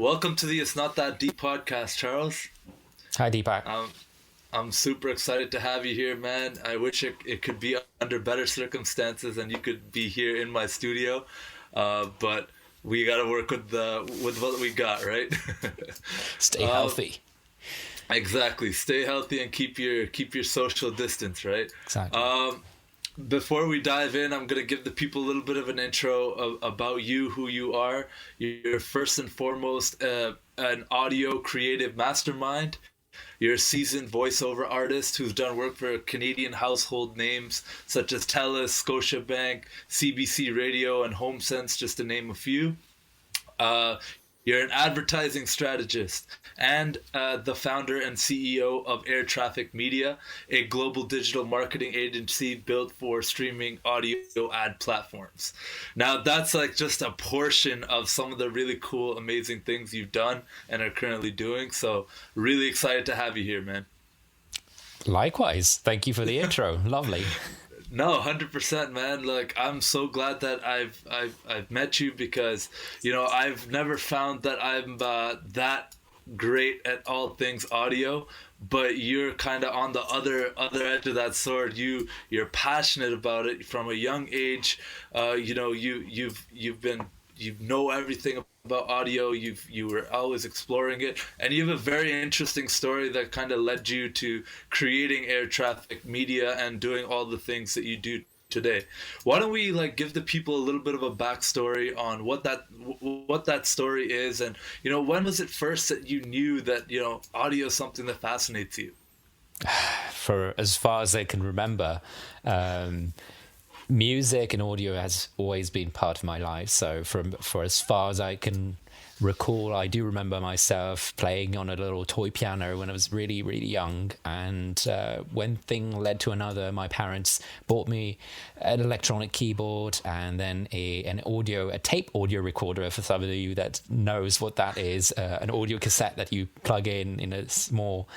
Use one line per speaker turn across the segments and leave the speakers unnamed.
Welcome to the It's Not That Deep podcast, Charles.
Hi, Deepak.
I'm super excited to have you here, man. I wish it could be under better circumstances and you could be here in my studio, but we got to work with what we got, right?
Stay healthy.
Exactly. Stay healthy and keep your social distance, right?
Exactly.
Before we dive in, I'm going to give the people a little bit of an intro about you, who you are. You're first and foremost an audio creative mastermind. You're a seasoned voiceover artist who's done work for Canadian household names such as Telus, Scotiabank, CBC Radio, and HomeSense, just to name a few. You're an advertising strategist and the founder and CEO of Air Traffic Media, a global digital marketing agency built for streaming audio ad platforms. Now, that's like just a portion of some of the really cool, amazing things you've done and are currently doing. So really excited to have you here, man.
Likewise. Thank you for the intro. Lovely.
No, 100%, man. Like, I'm so glad that I've met you because, I've never found that I'm that great at all things audio, but you're kind of on the other edge of that sword. You're passionate about it from a young age. You know everything about audio. You were always exploring it, and you have a very interesting story that kind of led you to creating Air Traffic Media and doing all the things that you do today. Why don't we give the people a little bit of a backstory on what that story is, and when was it first that you knew that audio is something that fascinates you?
For as far as I can remember, music and audio has always been part of my life. So for as far as I can recall, I do remember myself playing on a little toy piano when I was really, really young. And one thing led to another. My parents bought me an electronic keyboard and then a tape audio recorder. For some of you that knows what that is, an audio cassette that you plug in a small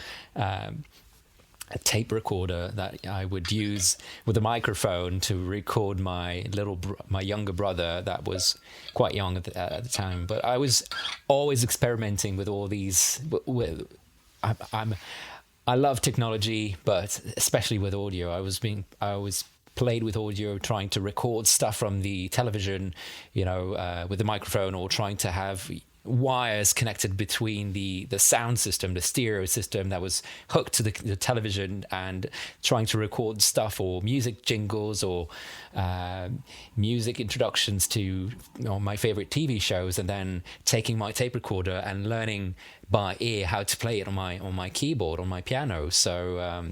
a tape recorder that I would use with a microphone to record my younger brother that was quite young at the time. But I was always experimenting with all these. I love technology, but especially with audio. I always played with audio, trying to record stuff from the television, with the microphone, or trying to have wires connected between the sound system, the stereo system that was hooked to the television, and trying to record stuff or music jingles or music introductions to my favorite TV shows, and then taking my tape recorder and learning by ear how to play it on my keyboard, on my piano. So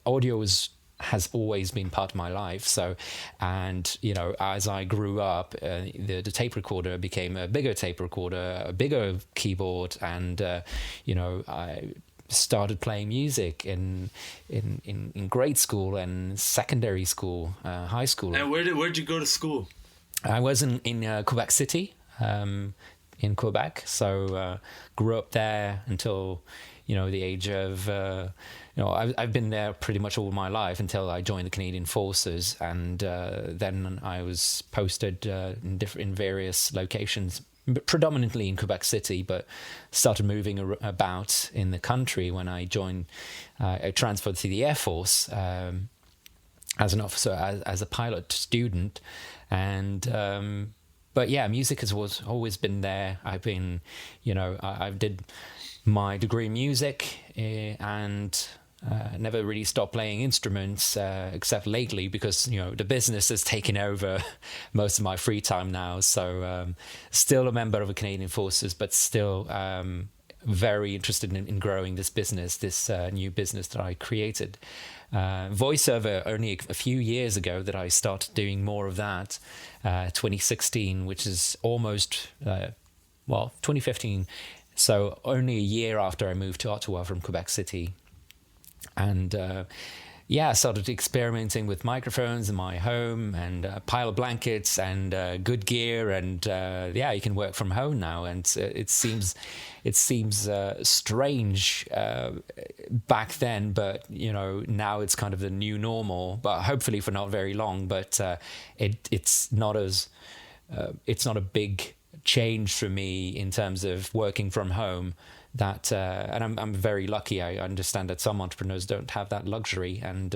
audio has always been part of my life. So, and as I grew up, the tape recorder became a bigger tape recorder, a bigger keyboard, and I started playing music in grade school and secondary school, high school.
And where'd you go to school?
I was in Quebec City, in Quebec. So grew up there until the age of I've been there pretty much all my life until I joined the Canadian Forces, and then I was posted in various locations, predominantly in Quebec City, but started moving about in the country when I joined. I transferred to the Air Force as an officer, as a pilot student, and. But yeah, music has always been there. I did my degree in music and never really stopped playing instruments except lately because the business has taken over most of my free time now. So still a member of the Canadian Forces, but still very interested in growing this business, this new business that I created. Voiceover only a few years ago that I started doing more of that, 2016, which is almost 2015, so only a year after I moved to Ottawa from Quebec City. And I started experimenting with microphones in my home and a pile of blankets and good gear, and you can work from home now. And it seems strange back then, but now it's kind of the new normal. But hopefully for not very long. But it's not a big changed for me in terms of working from home. That and I'm very lucky. I understand that some entrepreneurs don't have that luxury, and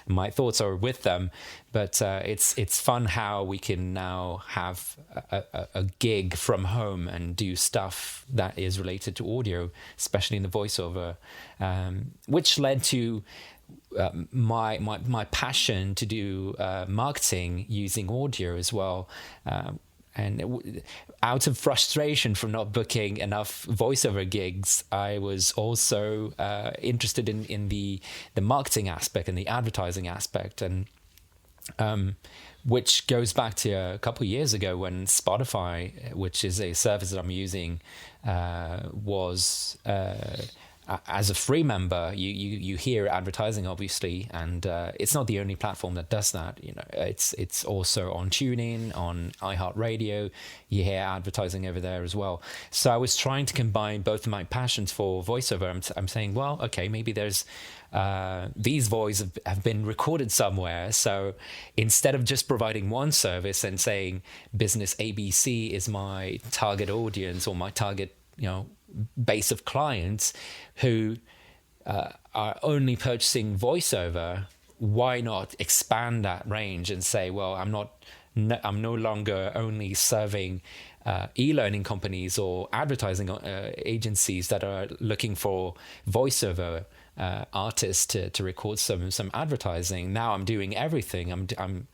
my thoughts are with them. But it's fun how we can now have a gig from home and do stuff that is related to audio, especially in the voiceover, which led to my passion to do marketing using audio as well. And out of frustration from not booking enough voiceover gigs, I was also interested in the marketing aspect and the advertising aspect, and which goes back to a couple of years ago when Spotify, which is a service that I'm using, was as a free member, you hear advertising, obviously, and it's not the only platform that does that. You know, it's also on TuneIn, on iHeartRadio. You hear advertising over there as well. So I was trying to combine both of my passions for voiceover. I'm saying, well, okay, maybe there's these voices have been recorded somewhere. So instead of just providing one service and saying business ABC is my target audience or my target, base of clients who are only purchasing voiceover, why not expand that range and say, well, I'm no longer only serving e-learning companies or advertising agencies that are looking for voiceover artists to record some advertising. Now I'm doing everything. I'm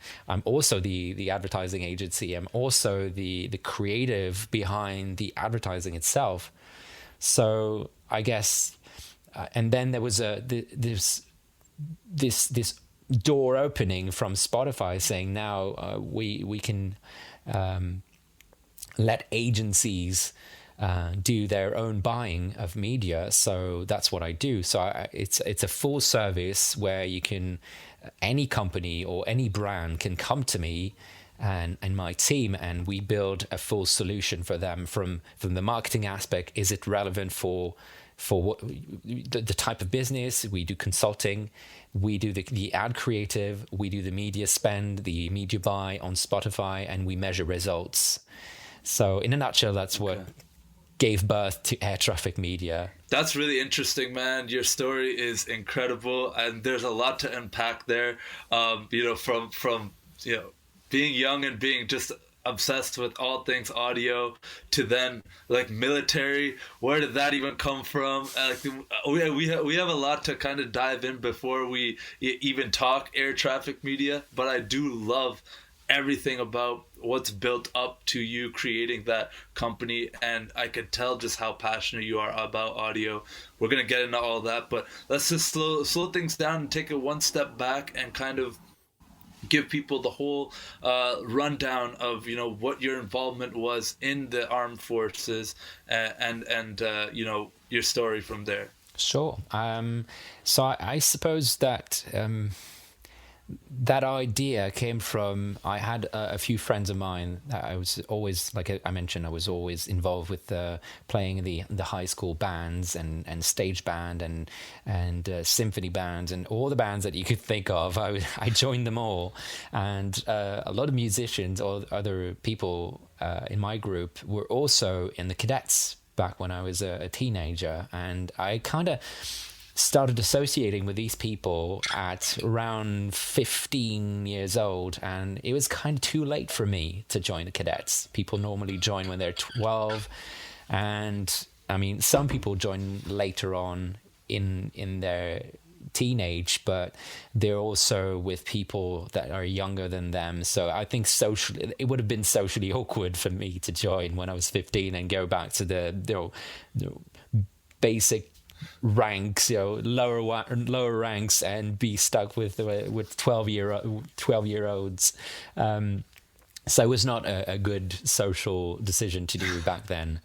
also the advertising agency. I'm also the creative behind the advertising itself. So I guess, and then there was this door opening from Spotify saying now we can let agencies do their own buying of media. So that's what I do. So it's a full service where you can, any company or any brand can come to me and my team, and we build a full solution for them from the marketing aspect. Is it relevant for what the type of business? We do consulting, we do the ad creative, we do the media spend, the media buy on Spotify, and we measure results. So in a nutshell, that's what gave birth to Air Traffic Media.
That's really interesting, man. Your story is incredible, and there's a lot to unpack there. From being young and being just obsessed with all things audio to then like military. Where did that even come from? We have a lot to kind of dive in before we even talk Air Traffic Media, but I do love everything about what's built up to you creating that company, and I could tell just how passionate you are about audio. We're gonna get into all that, but let's just slow things down and take it one step back and kind of give people the whole rundown of what your involvement was in the armed forces and your story from there.
Sure. So I suppose that that idea came from, I had a few friends of mine that I was always, like I mentioned, I was always involved with playing in the high school bands and stage band and symphony bands and all the bands that you could think of. I joined them all, and a lot of musicians or other people in my group were also in the cadets back when I was a teenager, and I kind of started associating with these people at around 15 years old, and it was kind of too late for me to join the cadets. People normally join when they're 12, and I mean, some people join later on in their teenage, but they're also with people that are younger than them. So I think socially, it would have been socially awkward for me to join when I was 15 and go back to the basic ranks, lower ranks, and be stuck with 12-year-olds. So it was not a good social decision to do back then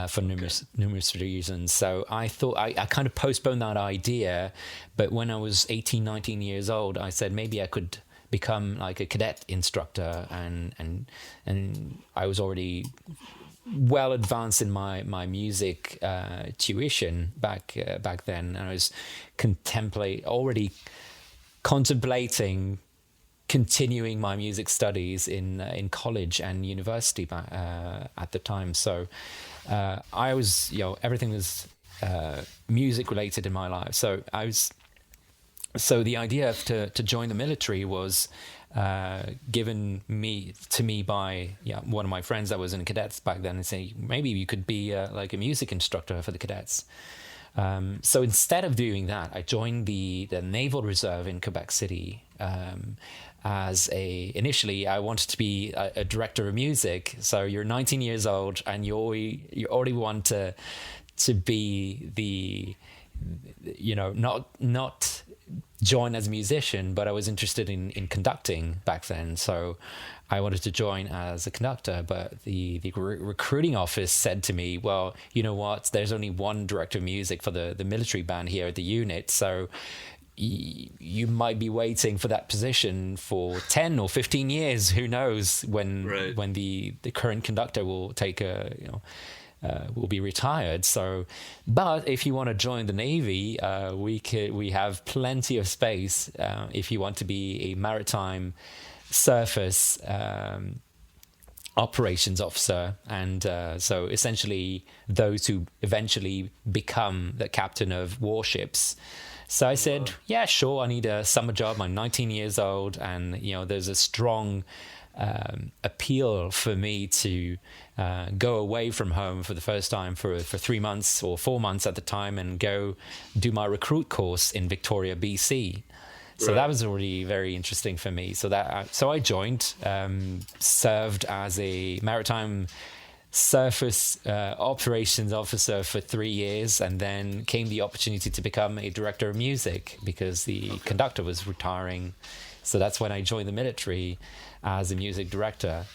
for numerous reasons. So I thought I kind of postponed that idea. But when I was 18, 19 years old, I said maybe I could become like a cadet instructor, and I was already well advanced in my music tuition back then, and I was contemplating continuing my music studies in college and university at the time. So I was, everything was music related in my life. So the idea to join the military was given to me by one of my friends that was in cadets back then, and say maybe you could be like a music instructor for the cadets. So instead of doing that, I joined the Naval Reserve in Quebec City. Initially I wanted to be a director of music. So you're 19 years old and you already want to be not join as a musician, but I was interested in conducting back then. So I wanted to join as a conductor, but the recruiting office said to me, well, you know what, there's only one director of music for the military band here at the unit. So you might be waiting for that position for 10 or 15 years. Who knows when the current conductor will take will be retired. So, but if you want to join the Navy, we have plenty of space if you want to be a maritime surface operations officer. And so essentially those who eventually become the captain of warships. So I said, yeah, sure, I need a summer job. I'm 19 years old, and there's a strong appeal for me to go away from home for the first time for 3 months or 4 months at the time, and go do my recruit course in Victoria, BC. So that was already very interesting for me. So I joined, served as a maritime surface operations officer for 3 years, and then came the opportunity to become a director of music because the conductor was retiring. So that's when I joined the military as a music director.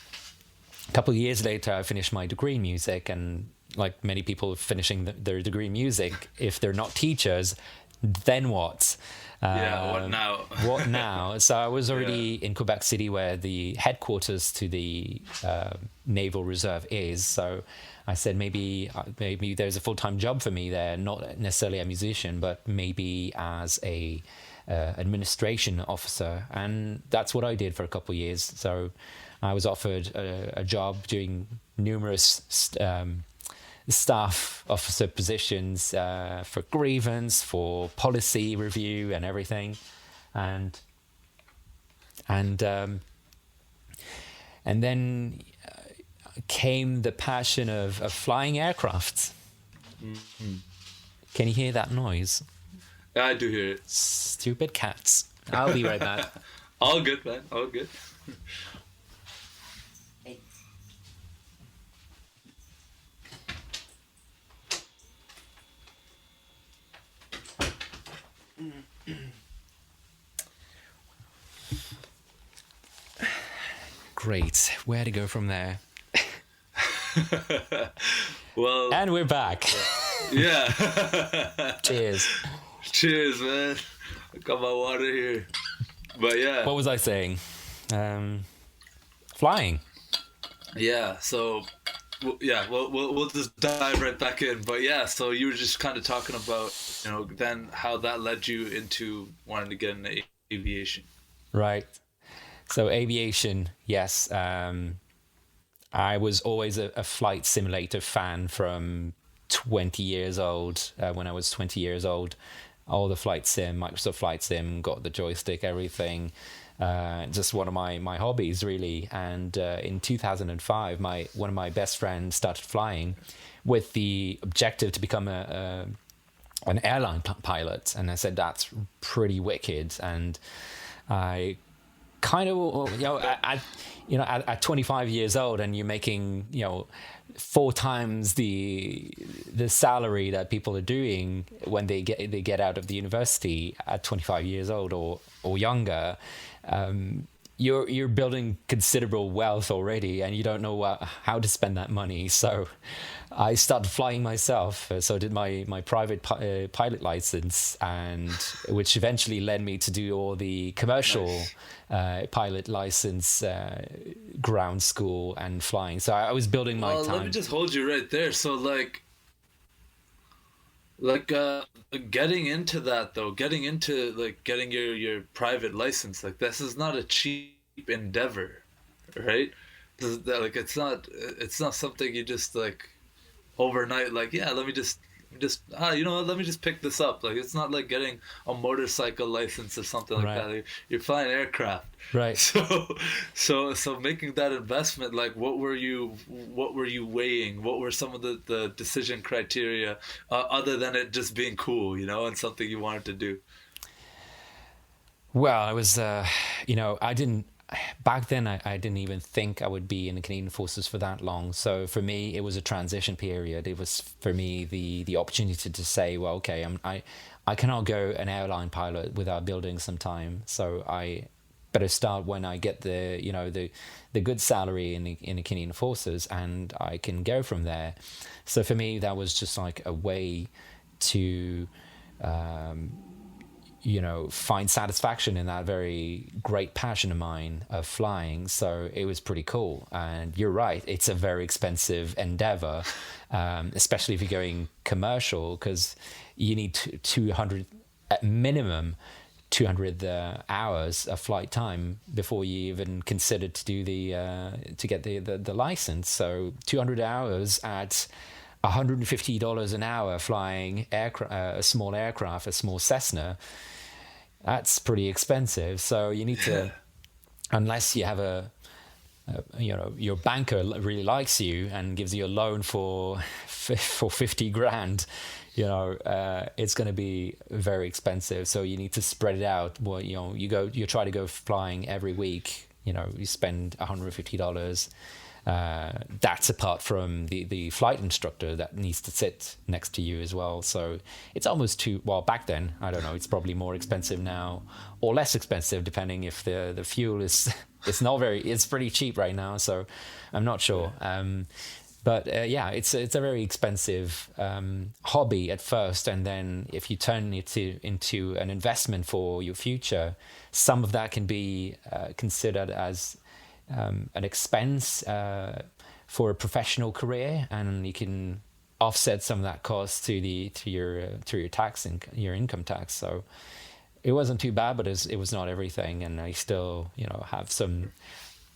A couple of years later, I finished my degree in music, and like many people finishing their degree in music, if they're not teachers, then what?
What now?
What now? So I was already in Quebec City, where the headquarters to the Naval Reserve is. So I said maybe there's a full-time job for me there, not necessarily a musician, but maybe as a administration officer. And that's what I did for a couple of years. So I was offered a job doing numerous staff officer positions for grievance, for policy review and everything. And then came the passion of flying aircraft. Mm-hmm. Can you hear that noise?
Yeah, I do hear it.
Stupid cats. I'll be right back.
All good, man. All good.
Great. Where to go from there?
Well,
and we're back.
Yeah.
Cheers.
Cheers, man. I got my water here. But yeah.
What was I saying? Flying.
Yeah. So, we'll just dive right back in. But yeah, so you were just kind of talking about, then how that led you into wanting to get into aviation.
Right. So aviation, yes. I was always a flight simulator fan from 20 years old. When I was 20 years old, all the flight sim, Microsoft Flight Sim, got the joystick, everything. Just one of my hobbies, really. And in 2005, one of my best friends started flying with the objective to become an airline pilot. And I said, that's pretty wicked. And I kind of, at 25 years old, and you're making, 4 times the salary that people are doing when they get out of the university at 25 years old or younger, you're building considerable wealth already, and you don't know how to spend that money. So I started flying myself. So I did my private pilot license, and which eventually led me to do all the commercial pilot license, ground school and flying. So I was building my time.
Let me just hold you right there. So Like getting into that though, getting into like getting your private license, like this is not a cheap endeavor, right? Like it's not something you just like overnight, like, yeah, let me just you know what, let me just pick this up. Like it's not like getting a motorcycle license or something like
Right.
that. You're flying aircraft.
Right.
So making that investment, like what were you weighing? What were some of the decision criteria, other than it just being cool, you know, and something you wanted to do?
Well, I was, I didn't, back then, I didn't even think I would be in the Canadian Forces for that long. So for me, it was a transition period. It was for me the opportunity to say, well, okay, I cannot go an airline pilot without building some time. So I better start when I get the good salary in the Canadian Forces, and I can go from there. So for me, that was just like a way to find satisfaction in that very great passion of mine of flying. So it was pretty cool. And you're right, it's a very expensive endeavor, especially if you're going commercial, because you need 200, at minimum, 200 hours of flight time before you even consider to do to get the license. So 200 hours at $150 an hour flying a small aircraft, a small Cessna, that's pretty expensive. So you need to, unless you have your banker really likes you and gives you a loan for 50 grand, it's going to be very expensive. So you need to spread it out. Well, you try to go flying every week, you spend $150. That's apart from the flight instructor that needs to sit next to you as well. So it's almost well, back then, I don't know, it's probably more expensive now or less expensive, depending if the fuel is, it's pretty cheap right now. So I'm not sure. But it's a very expensive hobby at first. And then if you turn it into an investment for your future, some of that can be considered as an expense for a professional career, and you can offset some of that cost to your tax and your income tax. So it wasn't too bad, but it was not everything, and I still have some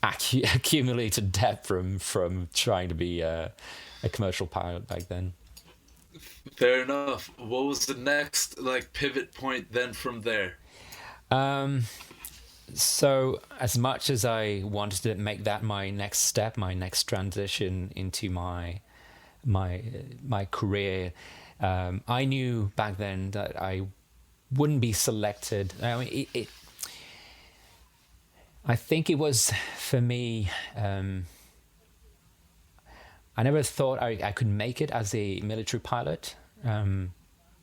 accumulated debt from trying to be a commercial pilot back then.
Fair enough. What was the next like pivot point then from there?
So as much as I wanted to make that my next step, my next transition into my career, I knew back then that I wouldn't be selected. I mean, I think it was for me. I never thought I could make it as a military pilot.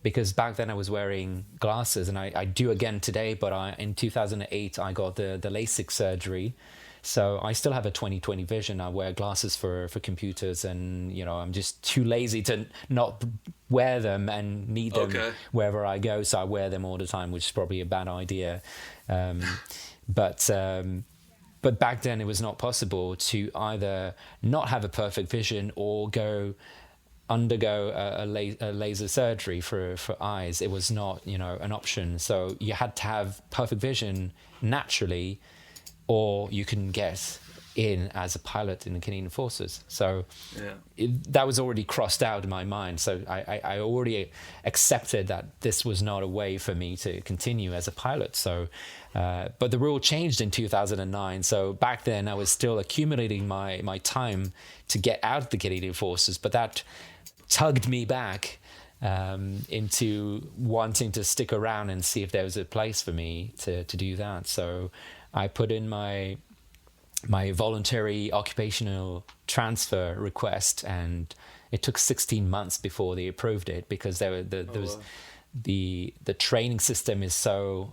Because back then I was wearing glasses, and I do again today, but in 2008 I got the LASIK surgery. So I still have a 20/20 vision. I wear glasses for computers, and I'm just too lazy to not wear them and need them wherever I go. So I wear them all the time, which is probably a bad idea. But back then it was not possible to either not have a perfect vision or undergo a laser surgery for eyes. It was not an option. So you had to have perfect vision naturally, or you can get in as a pilot in the Canadian Forces. So that was already crossed out in my mind. So I already accepted that this was not a way for me to continue as a pilot. So but the rule changed in 2009. So back then I was still accumulating my time to get out of the Canadian Forces, but that tugged me back into wanting to stick around and see if there was a place for me to do that. So I put in my voluntary occupational transfer request, and it took 16 months before they approved it, because the training system is so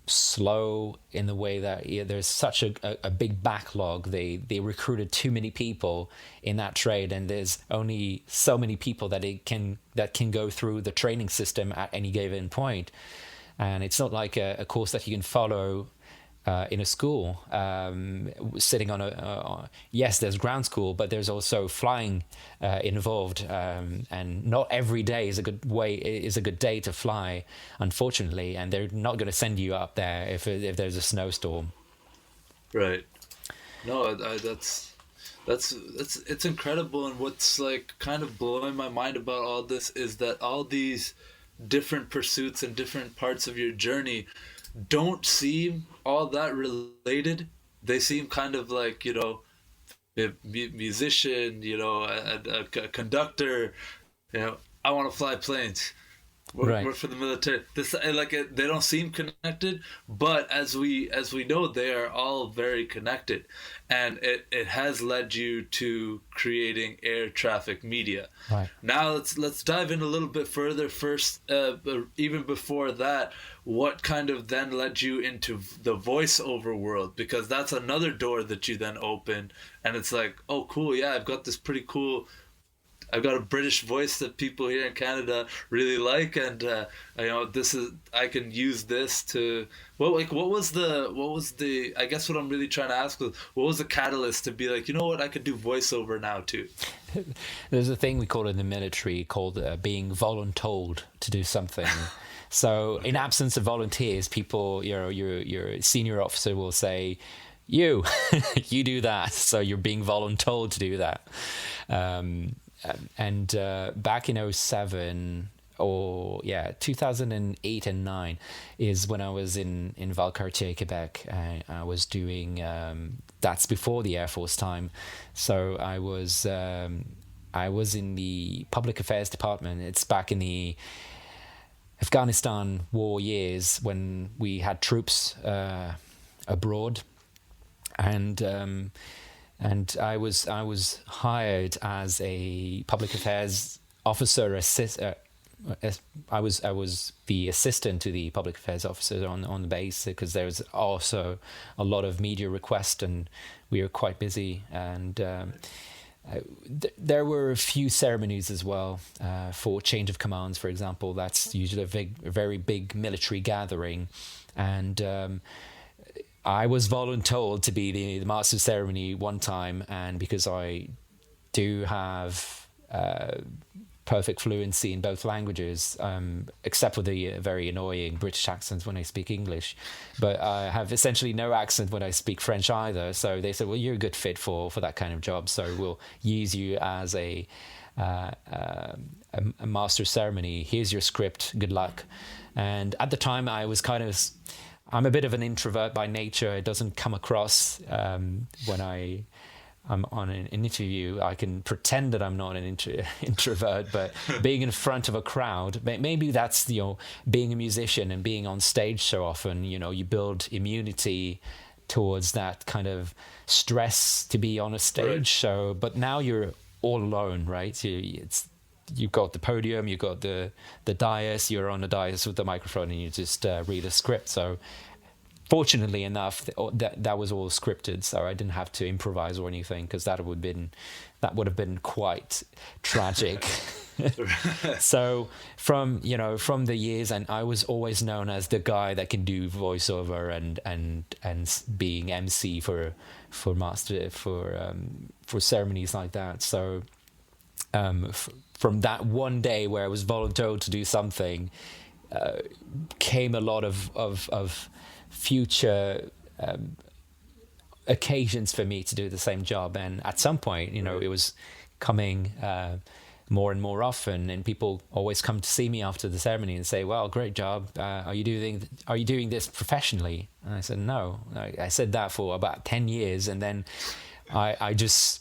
slow in the way that there's such a big backlog. They recruited too many people in that trade, and there's only so many people that can go through the training system at any given point. And it's not like a course that you can follow in a school, sitting on yes, there's ground school, but there's also flying involved, and not every day is a good day to fly, unfortunately, and they're not going to send you up there if there's a snowstorm.
Right. No, it's incredible. And what's like kind of blowing my mind about all this is that all these different pursuits and different parts of your journey don't seem all that related. They seem kind of like, a musician, a conductor, I want to fly planes. Work for the military. They don't seem connected, but as we know, they are all very connected, and it has led you to creating air traffic media.
Right.
Now let's dive in a little bit further. First, even before that, what kind of then led you into the voiceover world? Because that's another door that you then opened, and it's like, oh, cool, yeah, I've got a British voice that people here in Canada really like, and I can use this to what was the I guess what I'm really trying to ask was, what was the catalyst to be like, you know what, I could do voiceover now too?
There's a thing we call in the military called being voluntold to do something. So in absence of volunteers, people, your senior officer will say, you do that. So you're being voluntold to do that. And back in 2008 and 9 is when I was in Valcartier, Quebec. I was doing that's before the Air Force time, so I was in the public affairs department. It's back in the Afghanistan war years when we had troops abroad, and I was hired as a public affairs officer. I was the assistant to the public affairs officer on the base, because there was also a lot of media requests and we were quite busy. And there were a few ceremonies as well for change of commands, for example. That's usually a very big military gathering, and I was voluntold to be the master of ceremony one time, and because I do have perfect fluency in both languages, except for the very annoying British accents when I speak English, but I have essentially no accent when I speak French either. So they said, well, you're a good fit for that kind of job, so we'll use you as a master of ceremony. Here's your script, good luck. And at the time I was I'm a bit of an introvert by nature. It doesn't come across when I'm on an interview. I can pretend that I'm not an introvert, but being in front of a crowd, maybe that's being a musician and being on stage so often. You build immunity towards that kind of stress to be on a stage. Right. So, but now you're all alone, right? You've got the podium, you've got the dais, you're on the dais with the microphone, and you just read a script. So fortunately enough, that was all scripted, so I didn't have to improvise or anything, because that would have been quite tragic. So from the years, and I was always known as the guy that can do voiceover and being MC for ceremonies like that. So from that one day where I was voluntold to do something, came a lot of future occasions for me to do the same job. And at some point, it was coming more and more often, and people always come to see me after the ceremony and say, well, great job. Are you doing this professionally? And I said, no. I said that for about 10 years. And then I just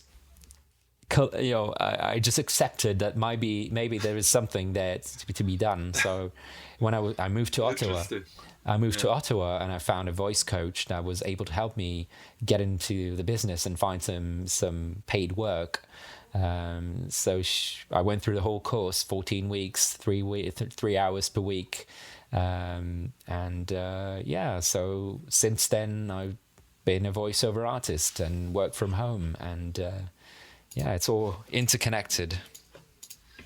I just accepted that maybe there is something there to be done. So when I moved to Ottawa, to Ottawa, and I found a voice coach that was able to help me get into the business and find some paid work. So I went through the whole course, 14 weeks, 3 hours per week. So since then I've been a voiceover artist and work from home, and it's all interconnected.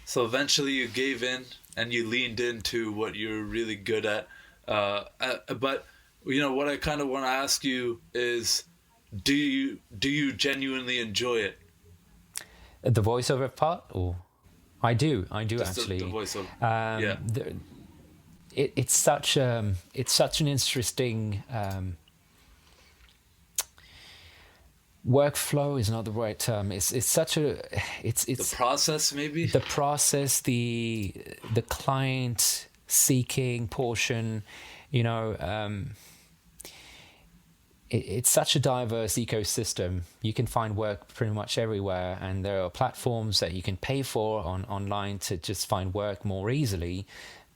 So eventually you gave in and you leaned into what you're really good at. But what I kind of want to ask you is, do you genuinely enjoy it?
The voiceover part, or I do
Just
actually.
the voiceover. Yeah.
Um, the, it's such an interesting workflow is not the right term. It's such a it's
The process, maybe.
the process, the client seeking portion, you know. It's such a diverse ecosystem. You can find work pretty much everywhere, and there are platforms that you can pay for online to just find work more easily.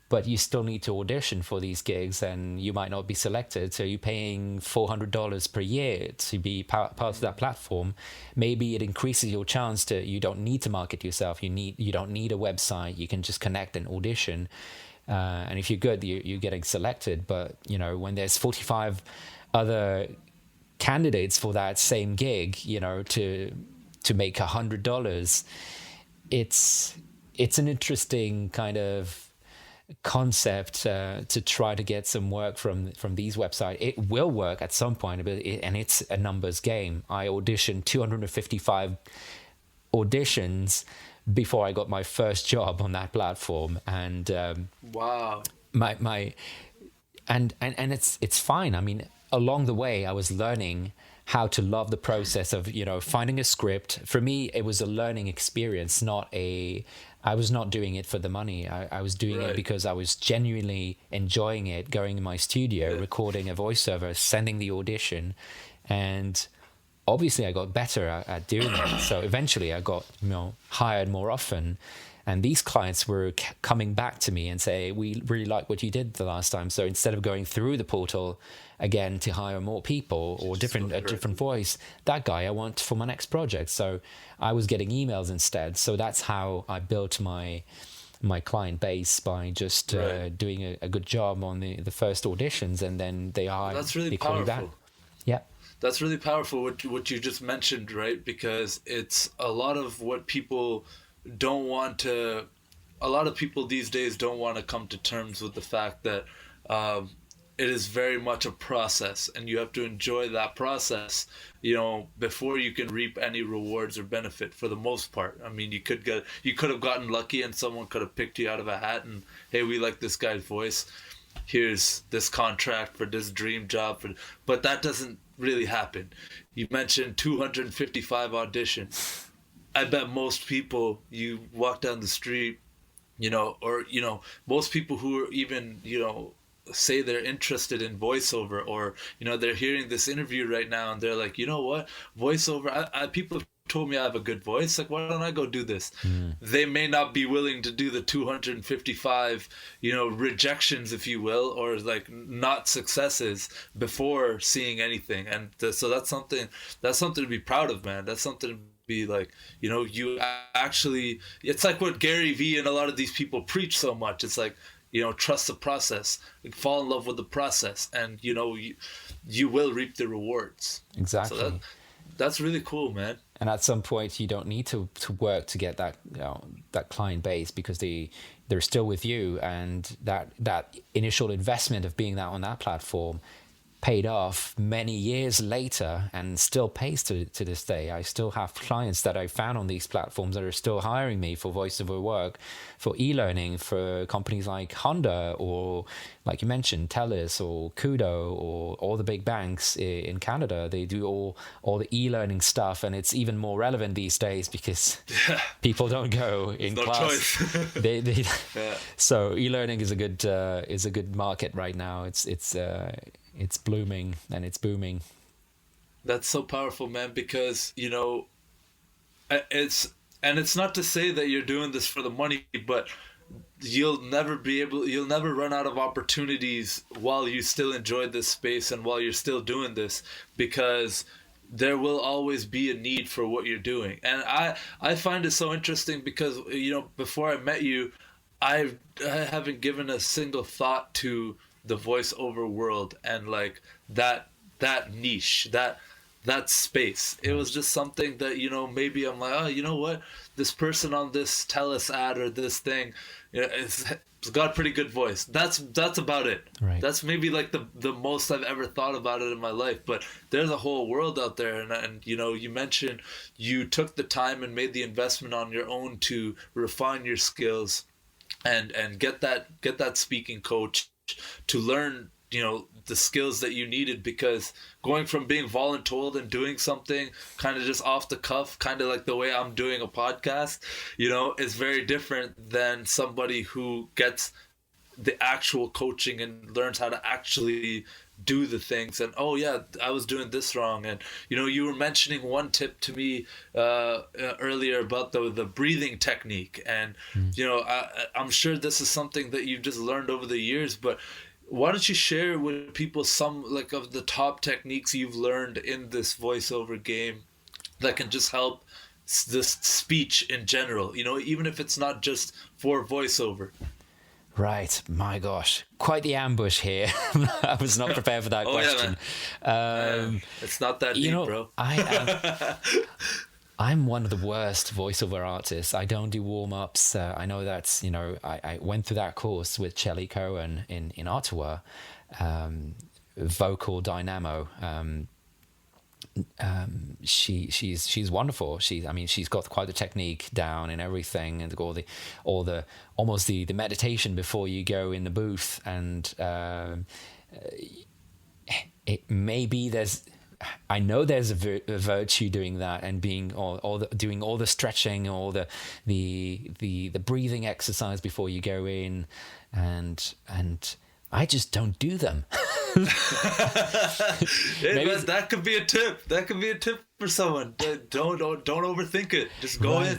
But you still need to audition for these gigs, and you might not be selected. So you're paying $400 per year to be part of that platform. Maybe it increases your chance to. You don't need to market yourself. You don't need a website. You can just connect and audition. And if you're good, you're getting selected. But when there's 45 other candidates for that same gig, to make $100, it's an interesting kind of concept to try to get some work from these websites. It will work at some point, and it's a numbers game. I auditioned 255 auditions before I got my first job on that platform, and
Wow.
and it's fine. I mean, along the way, I was learning how to love the process of finding a script. For me, it was a learning experience, I was not doing it for the money. I was doing it because I was genuinely enjoying it, going in my studio, recording a voiceover, sending the audition, and obviously I got better at doing it. So eventually I got hired more often, and these clients were coming back to me and say, we really like what you did the last time. So instead of going through the portal again to hire more people or a different voice, that guy I want for my next project. So I was getting emails instead. So that's how I built my client base, by just doing a good job on the first auditions, and then they call you back. Yeah.
That's really powerful what you just mentioned, right? Because it's a lot of what people don't want to. A lot of people these days don't want to come to terms with the fact that it is very much a process, and you have to enjoy that process, before you can reap any rewards or benefit. For the most part, I mean, you could have gotten lucky, and someone could have picked you out of a hat, and hey, we like this guy's voice. Here's this contract for this dream job, but that doesn't really happen. You mentioned 255 auditions. I bet most people, you walk down the street, most people who are even, say they're interested in voiceover, or, they're hearing this interview right now and they're like, you know what, voiceover, people have told me I have a good voice. Like, why don't I go do this? They may not be willing to do the 255, rejections, if you will, or like not successes before seeing anything. And so that's something to be proud of, man. That's something to be like, you actually, it's like what Gary Vee and a lot of these people preach so much. It's like, trust the process, like, fall in love with the process, and you will reap the rewards.
Exactly.
So that's really cool, man.
And at some point, you don't need to work to get that that client base, because they're still with you, and that initial investment of being on that platform paid off many years later, and still pays to this day. I still have clients that I found on these platforms that are still hiring me for voiceover work, for e-learning, for companies like Honda, or like you mentioned, Telus or Kudo, or all the big banks in Canada. They do all the e-learning stuff, and it's even more relevant these days because people don't go in class. They So e-learning is a good market right now. It's blooming and it's booming.
That's so powerful, man, because it's not to say that you're doing this for the money, but you'll never run out of opportunities while you still enjoy this space and while you're still doing this, because there will always be a need for what you're doing. And I find it so interesting because before I met you, I haven't given a single thought to the voiceover world and like that niche, that that space. It was just something that, maybe I'm like, oh, you know what? This person on this Telus ad or this thing, it's got a pretty good voice. That's about it.
Right.
That's maybe like the most I've ever thought about it in my life. But there's a whole world out there, and you mentioned you took the time and made the investment on your own to refine your skills, and get that speaking coach to learn the skills that you needed, because going from being voluntold and doing something kind of just off the cuff, kind of like the way I'm doing a podcast, is very different than somebody who gets the actual coaching and learns how to actually do the things. And oh yeah, I was doing this wrong. And you were mentioning one tip to me earlier about the breathing technique, and I'm sure this is something that you've just learned over the years, but why don't you share with people some like of the top techniques you've learned in this voiceover game that can just help this speech in general, even if it's not just for voiceover?
Right. My gosh. Quite the ambush here. I was not prepared for that question.
Yeah, it's not that deep, bro.
I'm one of the worst voiceover artists. I don't do warm-ups. I know that's, I went through that course with Shelley Cohen in Ottawa, Vocal Dynamo. She's wonderful. She's got quite the technique down and everything, and all the almost the meditation before you go in the booth. And I know there's a virtue doing that, and being doing all the stretching, all the breathing exercise before you go in, and I just don't do them.
Maybe that could be a tip. That could be a tip for someone. Don't overthink it. Just go in.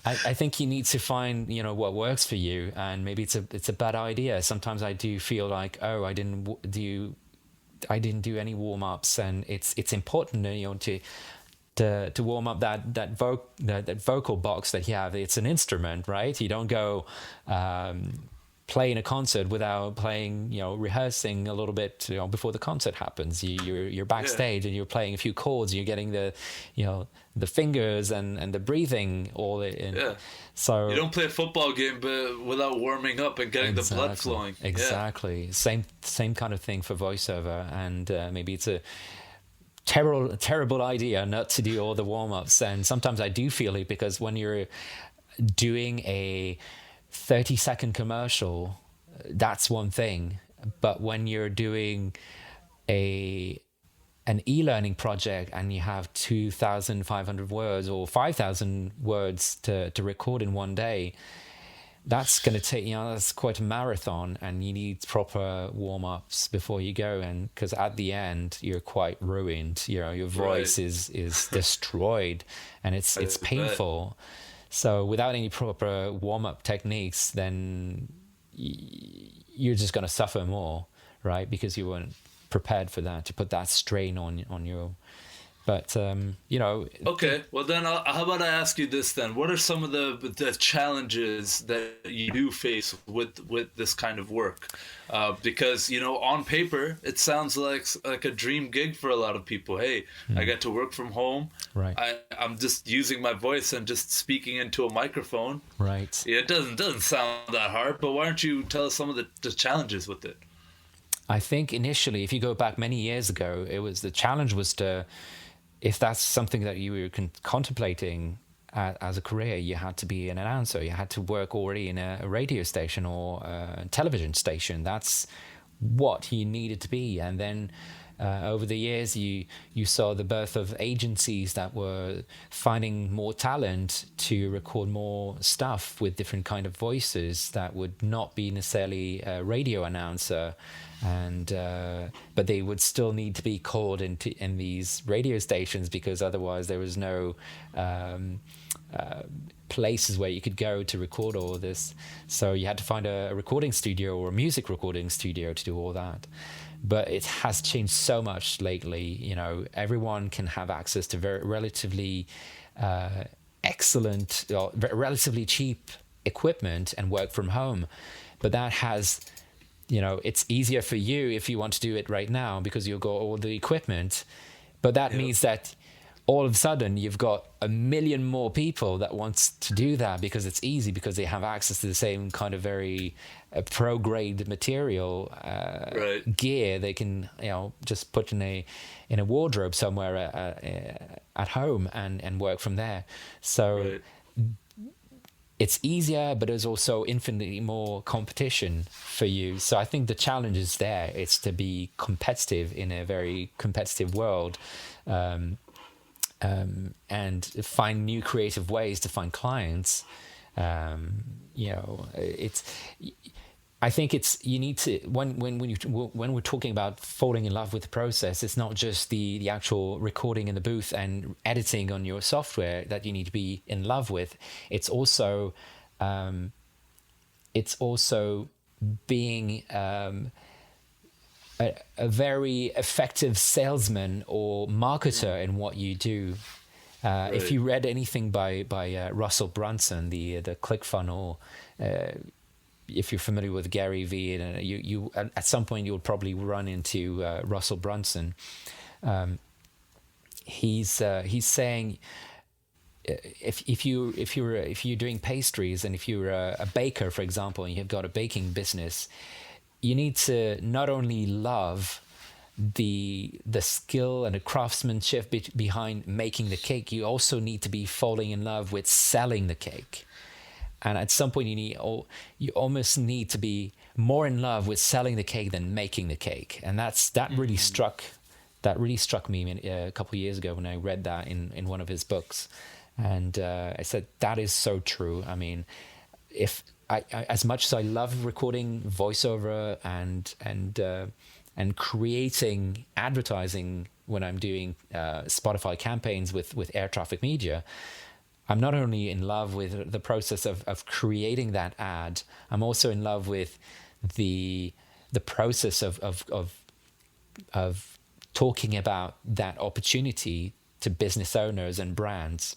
I think you need to find what works for you, and maybe it's a bad idea. Sometimes I do feel like, oh, I didn't do any warm-ups, and it's important to warm up that vocal box that you have. It's an instrument, right? You don't go playing a concert without playing, rehearsing a little bit, before the concert happens. You're backstage, and you're playing a few chords. You're getting the fingers and the breathing all in. Yeah. So
you don't play a football game but without warming up and getting the blood flowing.
Exactly. Yeah. Same kind of thing for voiceover, and maybe it's a terrible idea not to do all the warm-ups. And sometimes I do feel it, because when you're doing a 30-second commercial, that's one thing, but when you're doing an e-learning project and you have 2,500 words or 5,000 words to record in one day, that's going to take, that's quite a marathon, and you need proper warm-ups before you go. And because at the end you're quite ruined, your voice is destroyed, and it's painful. So without any proper warm-up techniques, then you're just going to suffer more, right? Because you weren't prepared for that, to put that strain on your. But Okay, well then, how about I ask you this then? What are some of the challenges that you do face with this kind of work? Because on paper it sounds like a dream gig for a lot of people. Hey, I get to work from home. Right. I'm just using my voice and just speaking into a microphone. Right. Yeah, it doesn't sound that hard. But why don't you tell us some of the challenges with it? I think initially, if you go back many years ago, the challenge was to, if that's something that you were contemplating as a career, you had to be an announcer. You had to work already in a radio station or a television station. That's what you needed to be. And then over the years, you saw the birth of agencies that were finding more talent to record more stuff with different kind of voices that would not be necessarily a radio announcer. And but they would still need to be called in these radio stations, because otherwise there was no places where you could go to record all this. So you had to find a recording studio or a music recording studio to do all that. But it has changed so much lately. Everyone can have access to very relatively excellent, or relatively cheap equipment and work from home. But that has, it's easier for you if you want to do it right now, because you've got all the equipment. But that means that all of a sudden you've got a million more people that wants to do that because it's easy, because they have access to the same kind of very pro grade material, gear they can, just put in a wardrobe somewhere at home and work from there. So it's easier, but there's also infinitely more competition for you. So I think the challenge is there. It's to be competitive in a very competitive world, and find new creative ways to find clients. I think you need to, when we're talking about falling in love with the process, it's not just the actual recording in the booth and editing on your software that you need to be in love with. It's also being a very effective salesman or marketer in what you do. If you read anything by Russell Brunson, the ClickFunnels, if you're familiar with Gary Vee, and you at some point you'll probably run into Russell Brunson. He's saying, if you're doing pastries, and if you're a baker, for example, and you've got a baking business, you need to not only love the skill and the craftsmanship behind making the cake, you also need to be falling in love with selling the cake. And at some point, you almost need to be more in love with selling the cake than making the cake. And that really struck me a couple of years ago when I read that in one of his books. And I said, that is so true. I mean, if I as much as I love recording voiceover and creating advertising when I'm doing Spotify campaigns with air traffic media, I'm not only in love with the process of creating that ad, I'm also in love with the process of talking about that opportunity to business owners and brands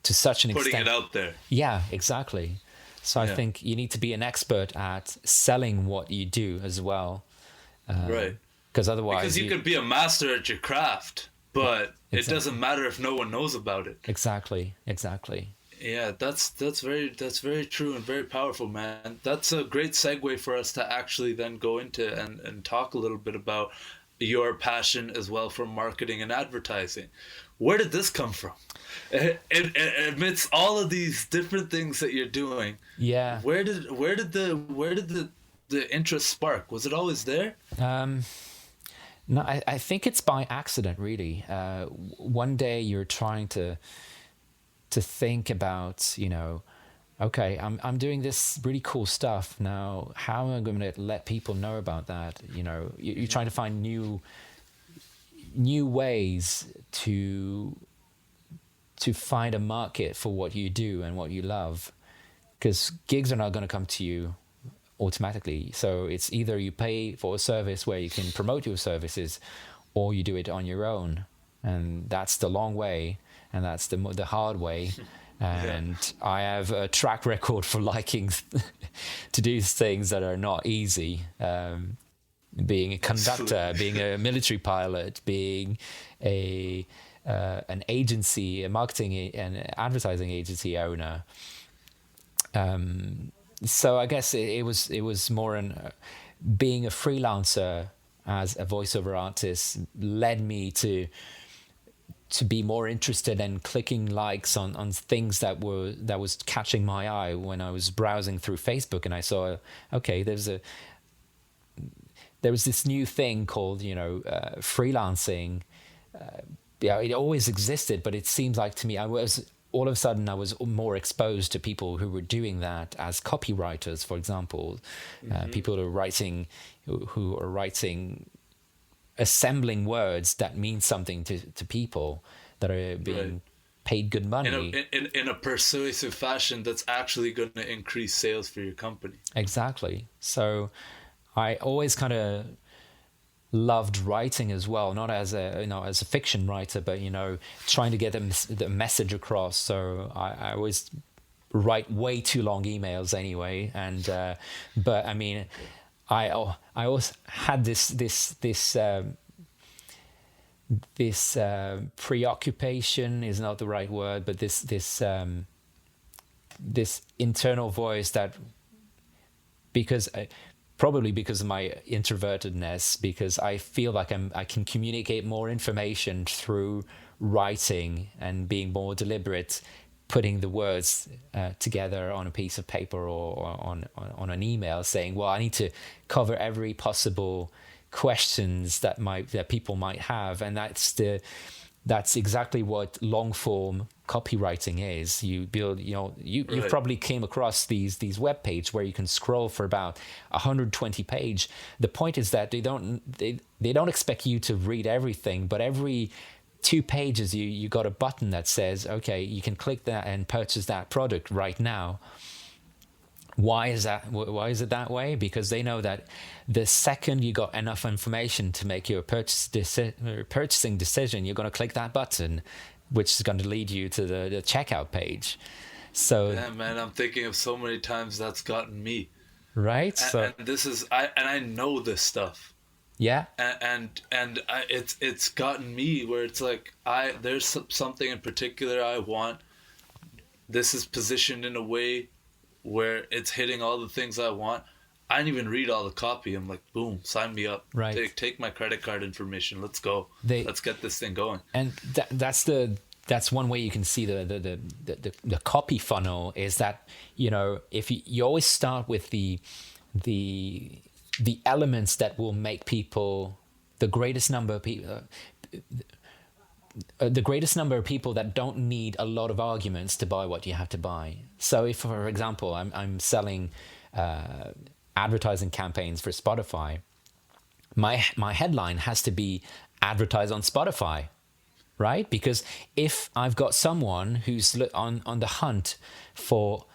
to such an extent.
Putting it out there.
Yeah, exactly. So I think you need to be an expert at selling what you do as well.
Right.
Because otherwise...
Because you could be a master at your craft, but it doesn't matter if no one knows about it.
Exactly.
Yeah, that's very true and very powerful, man. That's a great segue for us to actually then go into and talk a little bit about your passion as well for marketing and advertising. Where did this come from? Amidst all of these different things that you're doing, where did the interest spark? Was it always there?
No, I think it's by accident, really. One day you're trying to think about, okay, I'm doing this really cool stuff now. How am I going to let people know about that? You're trying to find new ways to find a market for what you do and what you love, because gigs are not going to come to you automatically. So it's either you pay for a service where you can promote your services, or you do it on your own, and that's the long way, and that's the hard way. And I have a track record for liking to do things that are not easy. Being a conductor, being a military pilot, being an agency, a marketing and advertising agency owner. So I guess it was more being a freelancer as a voiceover artist led me to be more interested in clicking likes on things that was catching my eye when I was browsing through Facebook, and I saw, okay, there was this new thing called freelancing. It always existed, but it seems like to me all of a sudden I was more exposed to people who were doing that as copywriters, for example, people who are writing, assembling words that mean something to people that are being paid good money
in a persuasive fashion that's actually going to increase sales for your company.
Exactly. So I always kind of loved writing as well, not as a fiction writer, but trying to get the message across. So I always write way too long emails anyway, and but I mean, I always had this preoccupation is not the right word, but this internal voice that, probably because of my introvertedness, because I feel like I can communicate more information through writing and being more deliberate, putting the words together on a piece of paper or on an email, saying, well, I need to cover every possible questions that people might have, and that's exactly what long form copywriting is. You build, you've probably came across these web pages where you can scroll for about 120 page. The point is that they don't expect you to read everything, but every 2 pages you got a button that says, okay, you can click that and purchase that product right now. Why is that? Why is it that way? Because they know that the second you got enough information to make your purchasing decision, you're going to click that button, which is going to lead you to the checkout page. So
yeah, man, I'm thinking of so many times that's gotten me.
Right.
And this is I know this stuff.
Yeah.
And it's gotten me where it's like there's something in particular I want. This is positioned in a way where it's hitting all the things I want. I didn't even read all the copy. I'm like, boom, sign me up.
Right.
Take my credit card information. Let's go. Let's get this thing going.
And that's one way you can see the copy funnel, is that, if you always start with the elements that will make people, the greatest number of people that don't need a lot of arguments to buy what you have to buy. So if, for example, I'm selling advertising campaigns for Spotify, my headline has to be advertise on Spotify, right? Because if I've got someone who's on the hunt to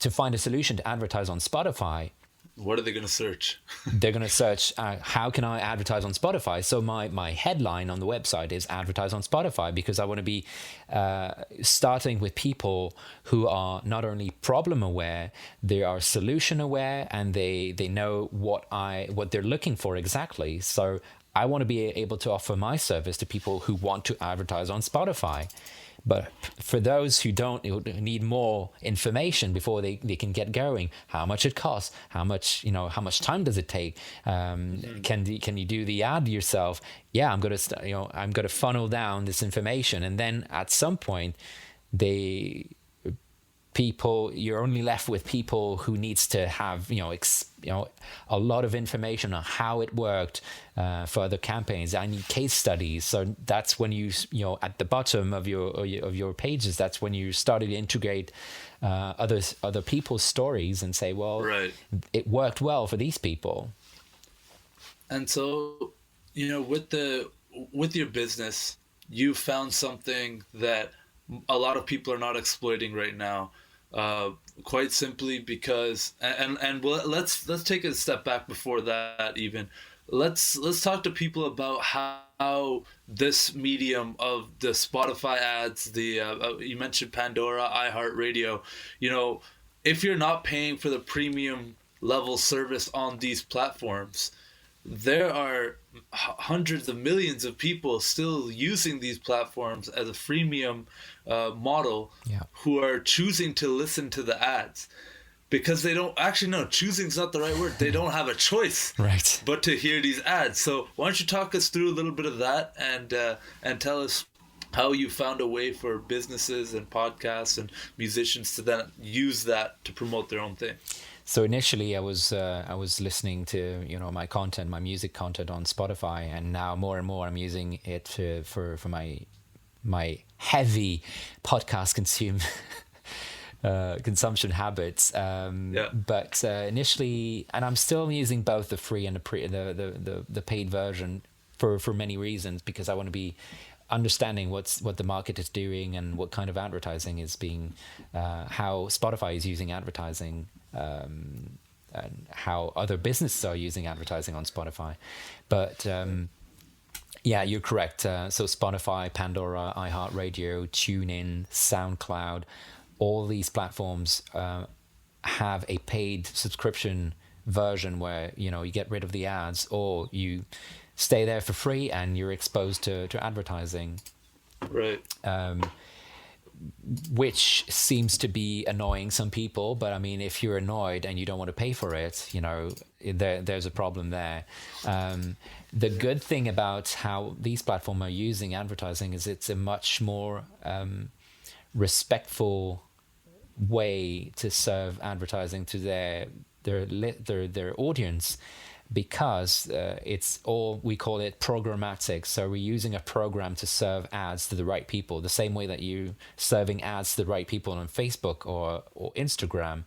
find a solution to advertise on Spotify,
what are they going to search?
They're going to search, how can I advertise on Spotify? So my headline on the website is advertise on Spotify, because I want to be starting with people who are not only problem aware, they are solution aware, and they know what they're looking for exactly. So I want to be able to offer my service to people who want to advertise on Spotify. But for those who need more information before they can get going, how much it costs, how much time does it take? Can you do the ad yourself? Yeah, I'm going to funnel down this information, and then at some point, you're only left with people who needs to have a lot of information on how it worked for other campaigns. I need case studies. So that's when you at the bottom of your pages, that's when you start to integrate other people's stories and say, well, right, it worked well for these people.
And so, with your business, you found something that a lot of people are not exploiting right now, quite simply because, and let's take a step back before that. Even let's talk to people about how this medium of the Spotify ads, you mentioned Pandora, iHeartRadio, if you're not paying for the premium level service on these platforms, there are hundreds of millions of people still using these platforms as a freemium model, who are choosing to listen to the ads because they don't choosing is not the right word. They don't have a choice,
right,
but to hear these ads. So why don't you talk us through a little bit of that and tell us how you found a way for businesses and podcasts and musicians to then use that to promote their own thing.
So initially, I was listening to my content, my music content on Spotify, and now more and more I'm using it for my heavy podcast consumption habits. But initially, and I'm still using both the free and the paid version for many reasons, because I want to be understanding what the market is doing and what kind of advertising is being, how Spotify is using advertising. And how other businesses are using advertising on Spotify. But yeah, you're correct. So Spotify, Pandora, iHeartRadio, TuneIn, SoundCloud, all these platforms have a paid subscription version where you get rid of the ads, or you stay there for free, and you're exposed to advertising.
Right.
Which seems to be annoying some people, but I mean, if you're annoyed and you don't want to pay for it, there's a problem there. The good thing about how these platforms are using advertising is it's a much more respectful way to serve advertising to their audience, because it's all, we call it programmatic. So we're using a program to serve ads to the right people, the same way that you serving ads to the right people on Facebook or Instagram.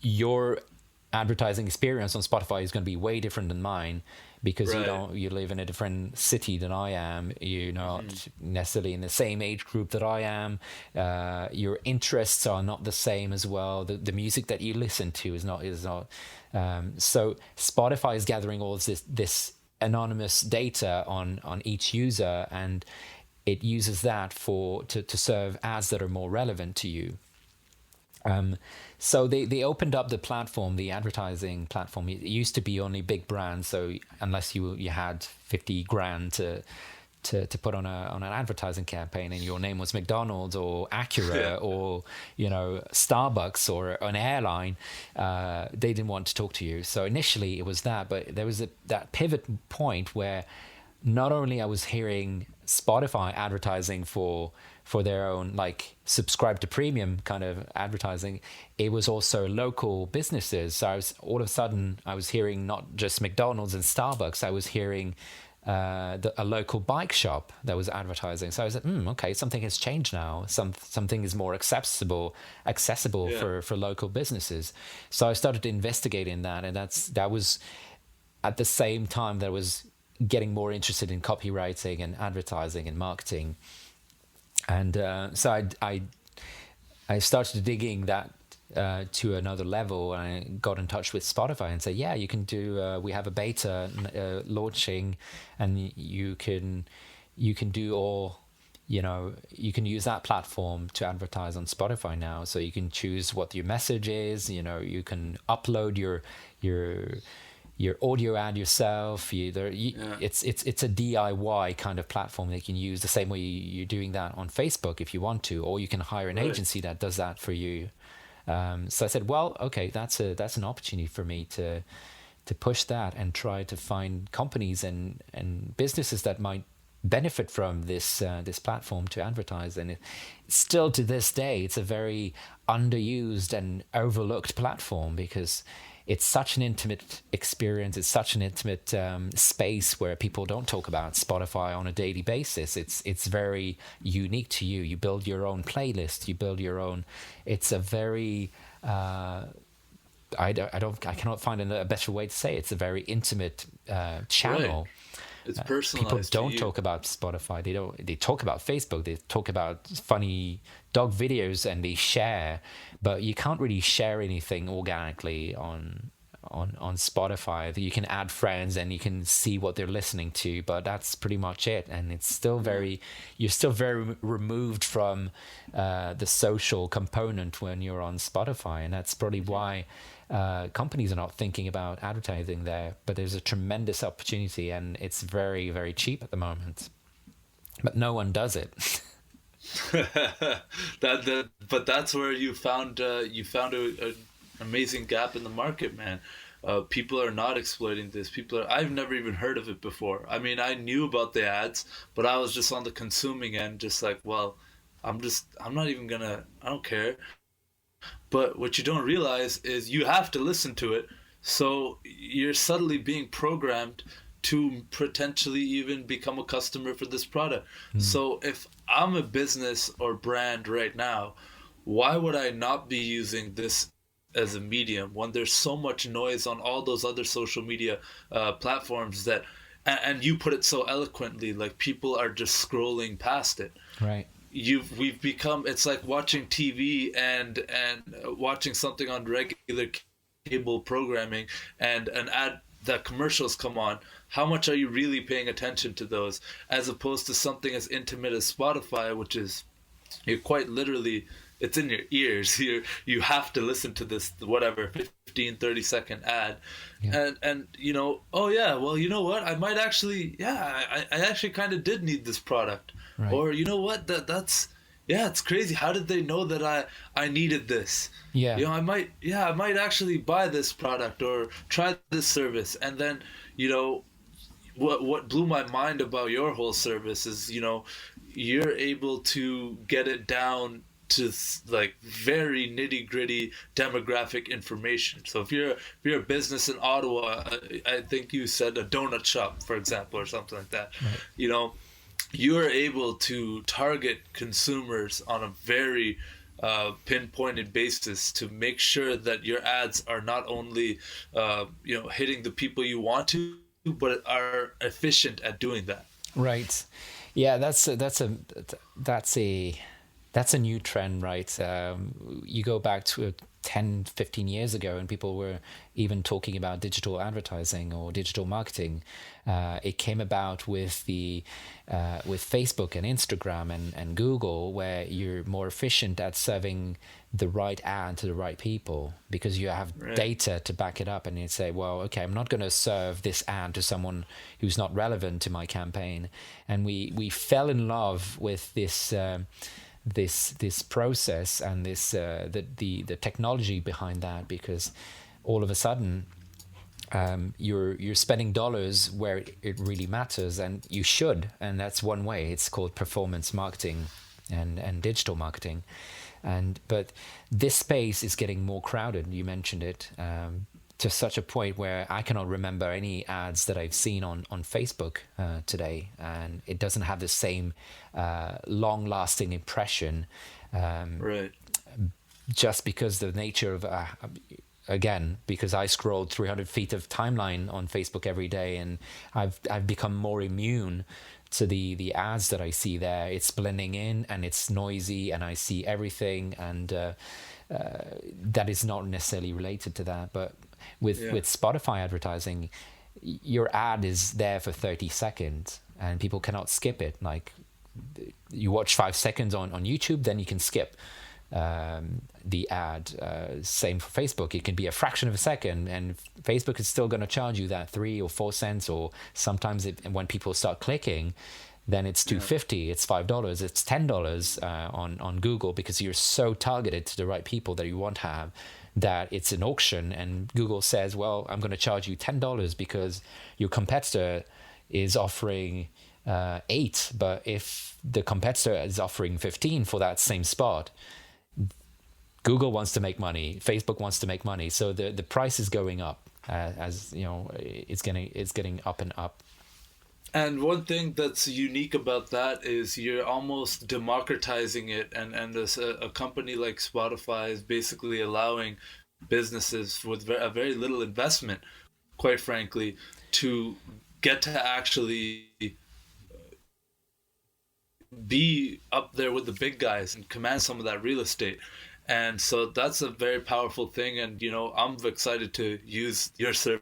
Your advertising experience on Spotify is going to be way different than mine, because you live in a different city than I am. You're not necessarily in the same age group that I am. Your interests are not the same as well. The music that you listen to is not. So Spotify is gathering all of this anonymous data on each user, and it uses that to serve ads that are more relevant to you. So they opened up the platform, the advertising platform. It used to be only big brands, so unless you had 50 grand to put on an advertising campaign, and your name was McDonald's or Acura or Starbucks or an airline, they didn't want to talk to you. So initially it was that, but there was that pivot point where not only I was hearing Spotify advertising for their own, like, subscribe to premium kind of advertising, it was also local businesses. So all of a sudden I was hearing not just McDonald's and Starbucks, I was hearing a local bike shop that was advertising. So I was like, okay, something has changed now. Something is more accessible for local businesses. So I started investigating that, and that was at the same time that I was getting more interested in copywriting and advertising and marketing. And so I started digging that to another level, and I got in touch with Spotify and said, yeah, you can do, we have a beta launching, and you can do all, you can use that platform to advertise on Spotify now. So you can choose what your message is, you can upload your audio ad yourself. It's a DIY kind of platform that you can use the same way you're doing that on Facebook if you want to, or you can hire an agency that does that for you. So I said, well, okay, that's an opportunity for me to push that and try to find companies and businesses that might benefit from this platform to advertise. And still to this day, it's a very underused and overlooked platform, because it's such an intimate experience. It's such an intimate space where people don't talk about Spotify on a daily basis. It's very unique to you. You build your own playlist. You build your own. It's a very I cannot find a better way to say it. It's a very intimate channel.
Right. It's personalized.
People don't talk about Spotify. They talk about Facebook. They talk about funny dog videos, and they share, but you can't really share anything organically on Spotify. You can add friends and you can see what they're listening to, but that's pretty much it. And it's still you're still very removed from the social component when you're on Spotify, and that's probably why companies are not thinking about advertising there. But there's a tremendous opportunity, and it's very, very cheap at the moment, but no one does it.
But that's where you found an amazing gap in the market, man. People are not exploiting this. I've never even heard of it before. I mean, I knew about the ads, but I was just on the consuming end, just like, well, I don't care. But what you don't realize is you have to listen to it. So you're subtly being programmed to potentially even become a customer for this product. So if I'm a business or brand right now, why would I not be using this as a medium when there's so much noise on all those other social media platforms that, and you put it so eloquently, like people are just scrolling past it.
Right.
We've become, it's like watching TV and watching something on regular cable programming, and an ad that commercials come on. How much are you really paying attention to those, as opposed to something as intimate as Spotify, which is, you're quite literally it's in your ears. You have to listen to this, whatever, 15-30 second ad. And you know, oh yeah, well, you know what, I might actually, I actually kind of did need this product.
Right.
Or you know what, that's it's crazy. How did they know that I needed this?
Yeah.
You know, I might actually buy this product or try this service. And then, you know, what blew my mind about your whole service is, you know, you're able to get it down to like very nitty gritty demographic information. So if you're a business in Ottawa, I think you said a donut shop, for example, or something like that.
Right.
You know, you're able to target consumers on a very pinpointed basis to make sure that your ads are not only you know, hitting the people you want to, but are efficient at doing that.
Right. Yeah, that's a new trend, right? You go back to 10, 15 years ago, and people were even talking about digital advertising or digital marketing. It came about with with Facebook and Instagram and Google, where you're more efficient at serving the right ad to the right people because you have data to back it up, and you say, well, okay, I'm not going to serve this ad to someone who's not relevant to my campaign. And we fell in love with this process and the technology behind that, because all of a sudden you're spending dollars where it really matters, and you should. And that's one way. It's called performance marketing and digital marketing. But this space is getting more crowded. You mentioned it, to such a point where I cannot remember any ads that I've seen on Facebook today, and it doesn't have the same long-lasting impression.
Right.
Just because the nature of again, because I scrolled 300 feet of timeline on Facebook every day, and I've become more immune to the ads that I see there. It's blending in and it's noisy, and I see everything, and that is not necessarily related to that. But with Spotify advertising, your ad is there for 30 seconds and people cannot skip it. Like, you watch 5 seconds on YouTube, then you can skip the ad. Same for Facebook. It can be a fraction of a second, and Facebook is still going to charge you that 3 or 4 cents, or sometimes when people start clicking, then it's $2.50, it's $5, it's $10 on Google, because you're so targeted to the right people that you want to have, that it's an auction, and Google says, well, I'm going to charge you $10 because your competitor is offering 8, but if the competitor is offering 15 for that same spot, Google wants to make money, Facebook wants to make money, so the price is going up, as you know, it's getting up and up.
And one thing that's unique about that is you're almost democratizing it, and a company like Spotify is basically allowing businesses with a very little investment, quite frankly, to get to actually be up there with the big guys and command some of that real estate. And so that's a very powerful thing. And, you know, I'm excited to use your service.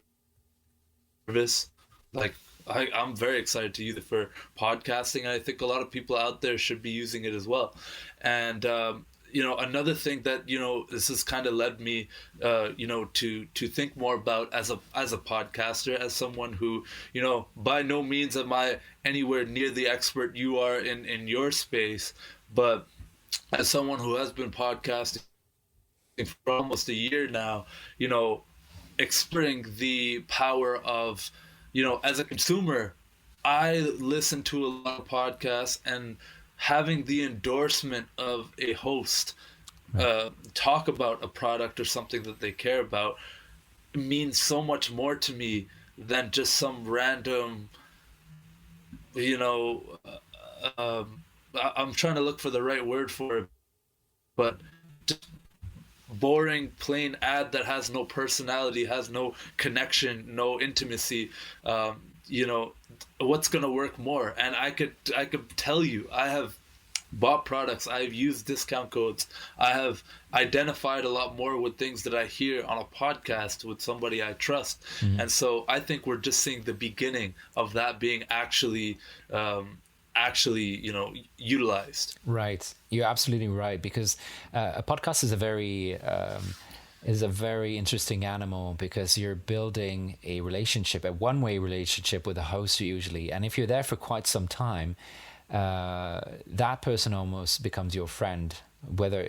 Like, I'm very excited to use it for podcasting. And I think a lot of people out there should be using it as well. And, you know, another thing that, you know, this has kind of led me, you know, to think more about as a podcaster, as someone who, you know, by no means am I anywhere near the expert you are in your space, but as someone who has been podcasting for almost a year now, you know, experiencing the power of, you know, as a consumer, I listen to a lot of podcasts, and having the endorsement of a host talk about a product or something that they care about means so much more to me than just some random, you know, I'm trying to look for the right word for it, but just boring, plain ad that has no personality, has no connection, no intimacy. You know, what's going to work more? And I could tell you, I have bought products, I've used discount codes, I have identified a lot more with things that I hear on a podcast with somebody I trust. And so I think we're just seeing the beginning of that being actually actually, utilized.
Right. You're absolutely right, because a podcast is a very interesting animal, because you're building a relationship, a one-way relationship with a host usually. And if you're there for quite some time, that person almost becomes your friend. Whether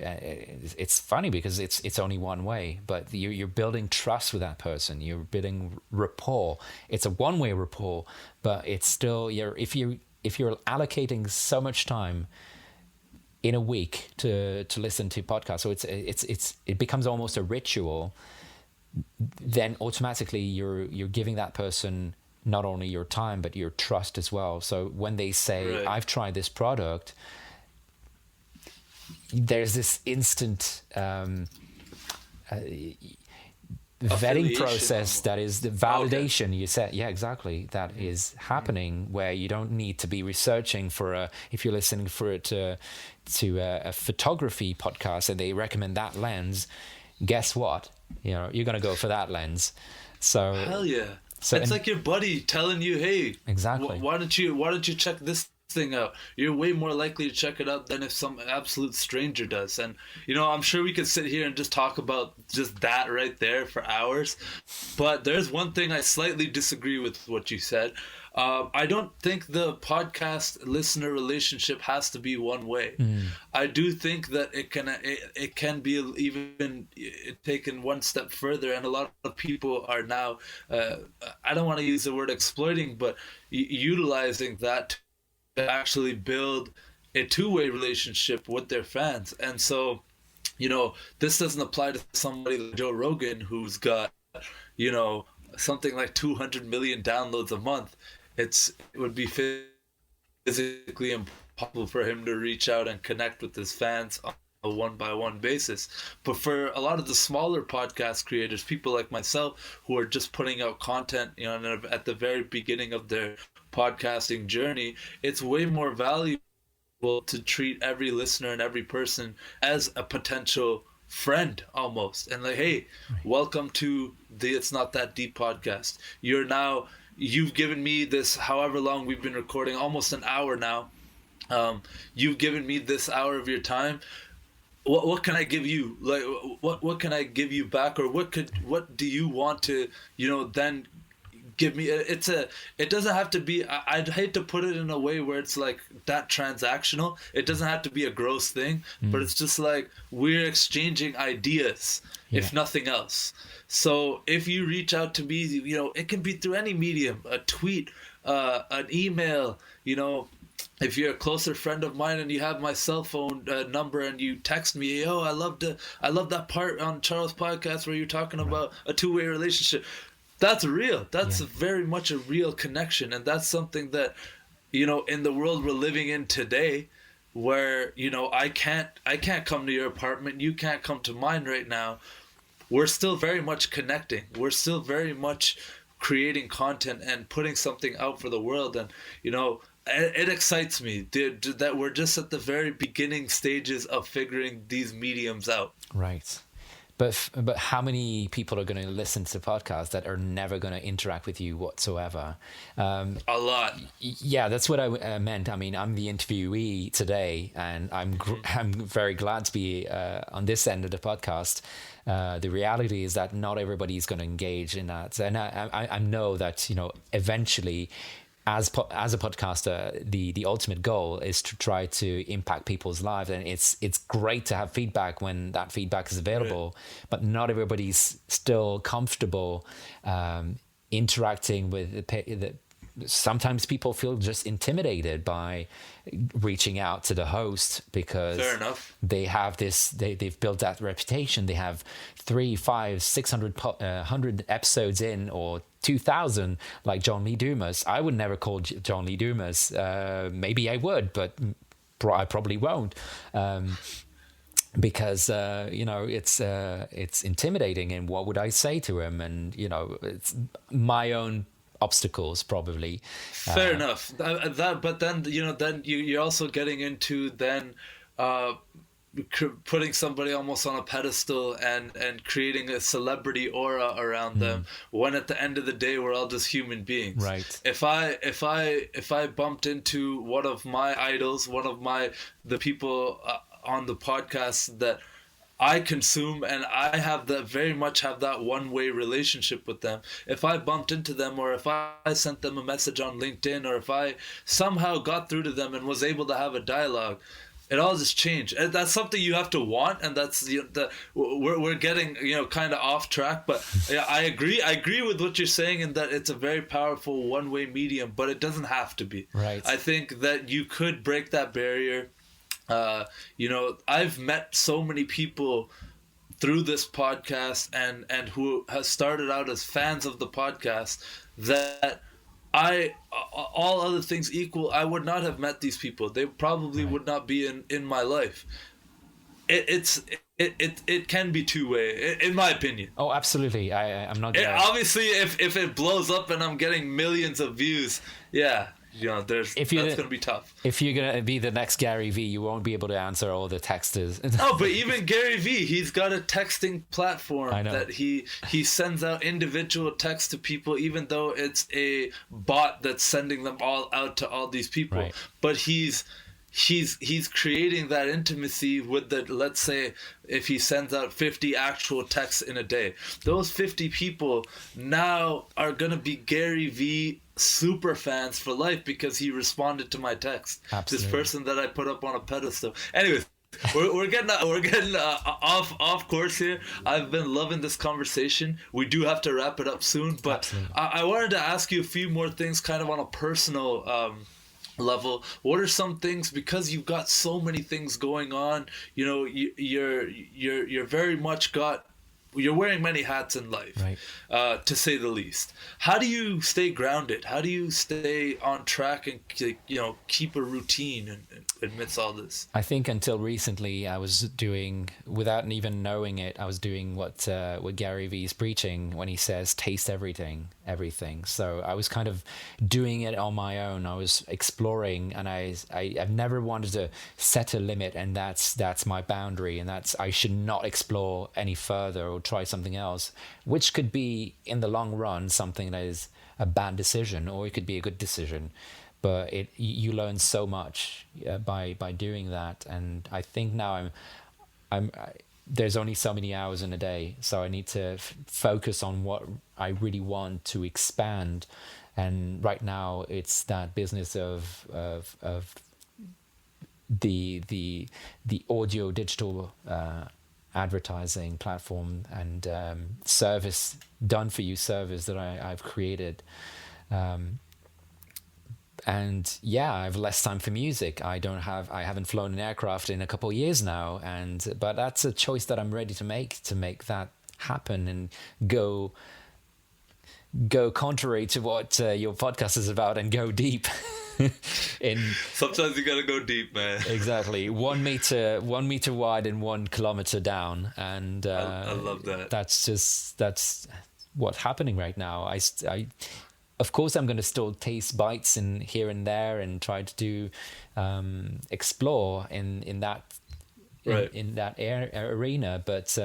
it's funny because it's only one way, but you're building trust with that person. You're building rapport. It's a one-way rapport, but it's still if you're allocating so much time in a week to listen to podcasts, so it becomes almost a ritual. Then automatically you're giving that person not only your time but your trust as well. So when they say,
right,
I've tried this product, there's this instant vetting process, that is the validation. Okay. You said, yeah, exactly. That is happening, where you don't need to be researching if you're listening to a photography podcast and they recommend that lens, guess what? You're going to go for that lens. So
hell yeah. So it's like your buddy telling you, hey,
exactly.
Why don't you check this thing out? You're way more likely to check it out than if some absolute stranger does. And I'm sure we could sit here and just talk about just that right there for hours, but there's one thing I slightly disagree with what you said. I don't think the podcast listener relationship has to be one way. I do think that it can be even taken one step further, and a lot of people are now I don't want to use the word exploiting, but utilizing that to actually build a two-way relationship with their fans. And so, this doesn't apply to somebody like Joe Rogan, who's got, something like 200 million downloads a month. It would be physically impossible for him to reach out and connect with his fans on a one-by-one basis. But for a lot of the smaller podcast creators, people like myself who are just putting out content, at the very beginning of their podcasting journey, it's way more valuable to treat every listener and every person as a potential friend almost, and like, hey, welcome to the It's Not That Deep podcast. You've given me this, however long we've been recording, almost an hour now. You've given me this hour of your time. What can I give you? Like, what can I give you back, or what do you want to then give me? It doesn't have to be, I'd hate to put it in a way where it's like that transactional. It doesn't have to be a gross thing, but it's just like we're exchanging ideas, if nothing else. So if you reach out to me, it can be through any medium, a tweet, an email, if you're a closer friend of mine and you have my cell phone number and you text me, I love that part on Charles' podcast where you're talking about a two-way relationship. That's real. That's very much a real connection. And that's something that, in the world we're living in today, where, I can't come to your apartment, you can't come to mine right now. We're still very much connecting. We're still very much creating content and putting something out for the world. And, it excites me that we're just at the very beginning stages of figuring these mediums out.
Right. But how many people are going to listen to podcasts that are never going to interact with you whatsoever?
A lot.
Yeah, that's what I meant. I mean, I'm the interviewee today, and I'm very glad to be on this end of the podcast. The reality is that not everybody is going to engage in that, and I know that eventually, as a podcaster, the ultimate goal is to try to impact people's lives, and it's great to have feedback when that feedback is available, but not everybody's still comfortable interacting with the sometimes people feel just intimidated by reaching out to the host because
fair enough.
They have they've built that reputation. They have 300, 500, 600, 100 episodes in, or 2,000, like John Lee Dumas. I would never call John Lee Dumas. Maybe I would, but I probably won't. Because it's intimidating, and what would I say to him? And it's my own obstacles probably.
Fair enough. But then then you're also getting into then putting somebody almost on a pedestal and creating a celebrity aura around them, when at the end of the day we're all just human beings.
Right.
If I bumped into one of my idols, the people on the podcast that I consume, and I very much have that one-way relationship with them. If I bumped into them, or if I sent them a message on LinkedIn, or if I somehow got through to them and was able to have a dialogue, it all just changed. And that's something you have to want, and that's we're getting kind of off track. But yeah, I agree with what you're saying in that it's a very powerful one-way medium, but it doesn't have to be.
Right.
I think that you could break that barrier. I've met so many people through this podcast and who has started out as fans of the podcast that all other things equal, I would not have met these people. They probably would not be in my life. It can be two-way, in my opinion.
Oh, absolutely. I'm not.
Obviously, if it blows up and I'm getting millions of views, yeah. That's going to be tough.
If you're going to be the next Gary Vee, you won't be able to answer all the texters.
Oh, but even Gary Vee, he's got a texting platform that he sends out individual texts to people, even though it's a bot that's sending them all out to all these people.
Right.
But he's creating that intimacy with let's say if he sends out 50 actual texts in a day, those 50 people now are going to be Gary Vee super fans for life because he responded to my text.
Absolutely.
This person that I put up on a pedestal. Anyways, we're getting off course here. I've been loving this conversation. We do have to wrap it up soon, but I wanted to ask you a few more things kind of on a personal level. What are some things, because you've got so many things going on, you're very much you're wearing many hats in life,
right.
To say the least. How do you stay grounded? How do you stay on track and keep a routine amidst all this?
I think until recently, I was doing, without even knowing it, I was doing what Gary Vee is preaching when he says, "Taste everything." So I was kind of doing it on my own. I was exploring, and I've never wanted to set a limit, and that's my boundary, and I should not explore any further or try something else, which could be in the long run something that is a bad decision, or it could be a good decision. But you learn so much by doing that, and I think now there's only so many hours in a day, so I need to focus on what I really want to expand. And right now, it's that business of the audio digital advertising platform and service, done for you service that I've created. And yeah, I have less time for music. I haven't flown an aircraft in a couple of years now, but that's a choice that I'm ready to make that happen and go contrary to what your podcast is about and go deep.
Sometimes you gotta go deep, man.
Exactly. 1 meter wide and 1 kilometer down, and
I love that.
That's what's happening right now. Of course, I'm going to still taste bites in here and there and try to do explore in that arena, but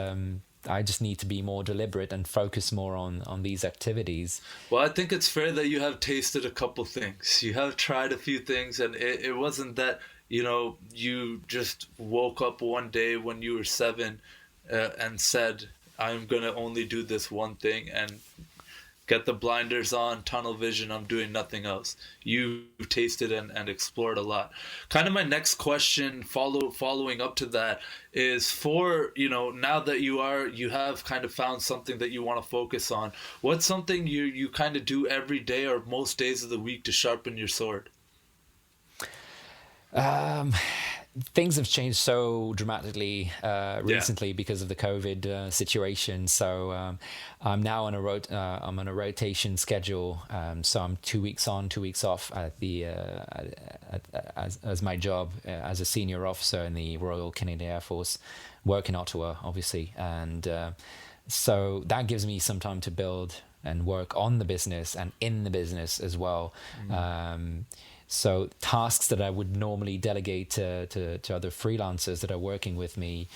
I just need to be more deliberate and focus more on these activities.
Well, I think it's fair that you have tasted a couple things. You have tried a few things, and it wasn't that you just woke up one day when you were 7 and said, "I'm going to only do this one thing," and get the blinders on, tunnel vision, I'm doing nothing else. You tasted and explored a lot. Kind of my next question following up to that is, for, now that you have kind of found something that you want to focus on, what's something you kind of do every day or most days of the week to sharpen your sword?
Things have changed so dramatically recently because of the COVID situation. So I'm now on I'm on a rotation schedule. So I'm 2 weeks on, 2 weeks off at as my job as a senior officer in the Royal Canadian Air Force. Work in Ottawa, obviously, and so that gives me some time to build and work on the business and in the business as well. So tasks that I would normally delegate to other freelancers that are working with me,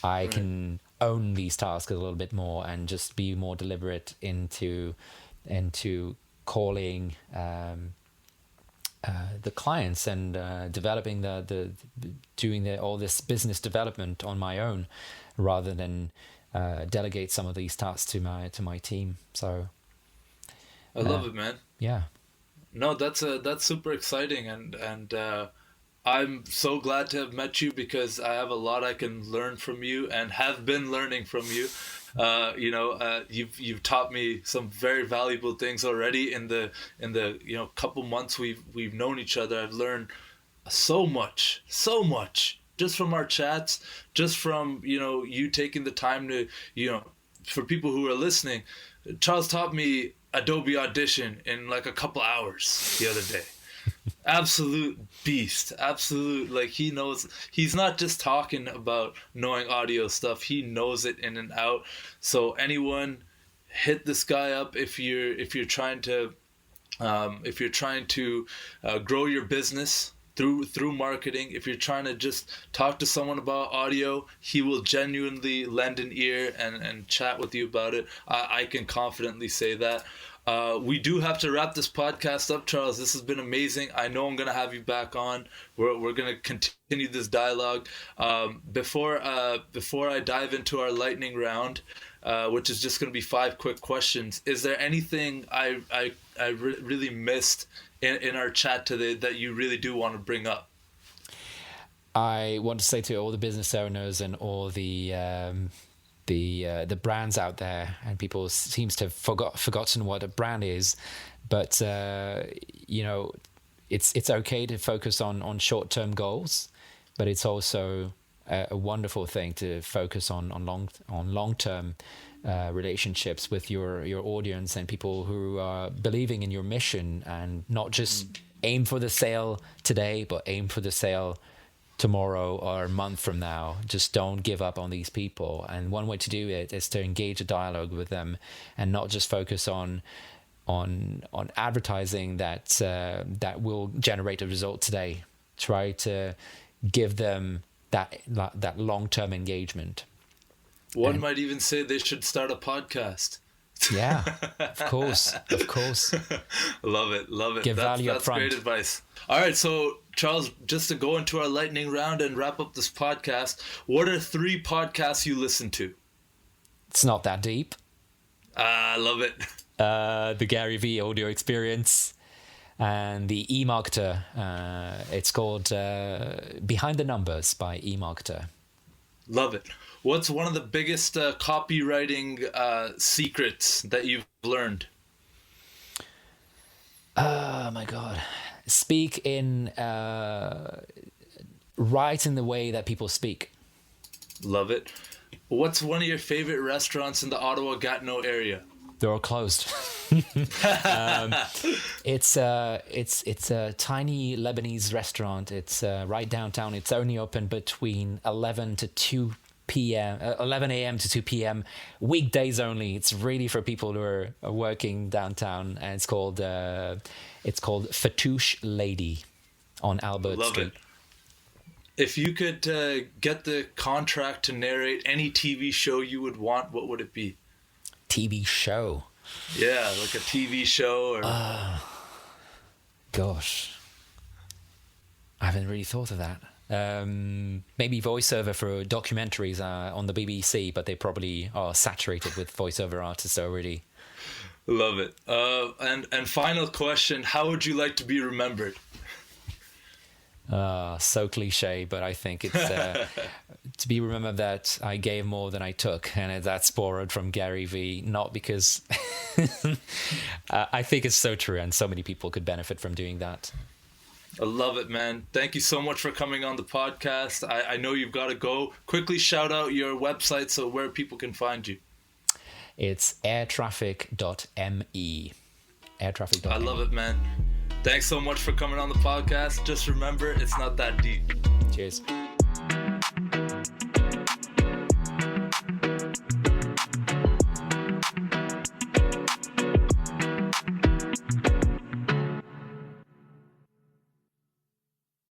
I can own these tasks a little bit more and just be more deliberate into calling the clients and developing doing all this business development on my own, rather than delegate some of these tasks to my team. So
I love it, man.
Yeah.
No, that's super exciting, and I'm so glad to have met you, because I have a lot I can learn from you and have been learning from you. You've taught me some very valuable things already in the couple months we've known each other. I've learned so much just from our chats, just from you taking the time to for people who are listening. Charles taught me Adobe Audition in like a couple hours the other day. Absolute beast. Absolute, like, he knows. He's not just talking about knowing audio stuff, he knows it in and out. So anyone, hit this guy up if you're trying to grow your business through marketing. If you're trying to just talk to someone about audio, he will genuinely lend an ear and chat with you about it. I can confidently say that. We do have to wrap this podcast up, Charles. This has been amazing. I know I'm going to have you back on. We're going to continue this dialogue. Before I dive into our lightning round, which is just going to be 5 quick questions, is there anything I really missed in our chat today that you really do want to bring up?
I want to say to all the business owners and all the brands out there, and people seems to have forgotten what a brand is, but it's okay to focus on short-term goals, but it's also a wonderful thing to focus on long-term relationships with your audience and people who are believing in your mission, and not just aim for the sale today, but aim for the sale tomorrow or a month from now. Just don't give up on these people. And one way to do it is to engage a dialogue with them, and not just focus on advertising that will generate a result today. Try to give them that long-term engagement.
One might even say they should start a podcast.
Yeah, of course.
Love it.
Give value
that's
up front.
Great advice. All right, so Charles, just to go into our lightning round and wrap up this podcast, what are 3 podcasts you listen to?
It's not that deep.
I love it.
The Gary V audio experience, and the eMarketer. It's called Behind the Numbers by eMarketer.
Love it. What's one of the biggest copywriting secrets that you've learned?
Oh my God. Speak write in the way that people speak.
Love it. What's one of your favorite restaurants in the Ottawa-Gatineau area?
They're all closed. It's a tiny Lebanese restaurant. It's right downtown. It's only open between 11 a.m. to 2 p.m. Weekdays only. It's really for people who are working downtown, and it's called Fatouche Lady on Albert Street.
Love it. If you could get the contract to narrate any TV show you would want, what would it be?
TV show?
Yeah, like a TV show or...
Gosh. I haven't really thought of that. Maybe voiceover for documentaries on the BBC, but they probably are saturated with voiceover artists already.
Love it. And final question, how would you like to be remembered?
So cliche, but I think it's to be remembered that I gave more than I took, and that's borrowed from Gary V. Not because I think it's so true, and so many people could benefit from doing that.
I love it, man. Thank you so much for coming on the podcast. I know you've got to go. Quickly shout out your website so where people can find you.
It's airtraffic.me. Airtraffic.me.
I love it, man. Thanks so much for coming on the podcast. Just remember, it's not that deep.
Cheers.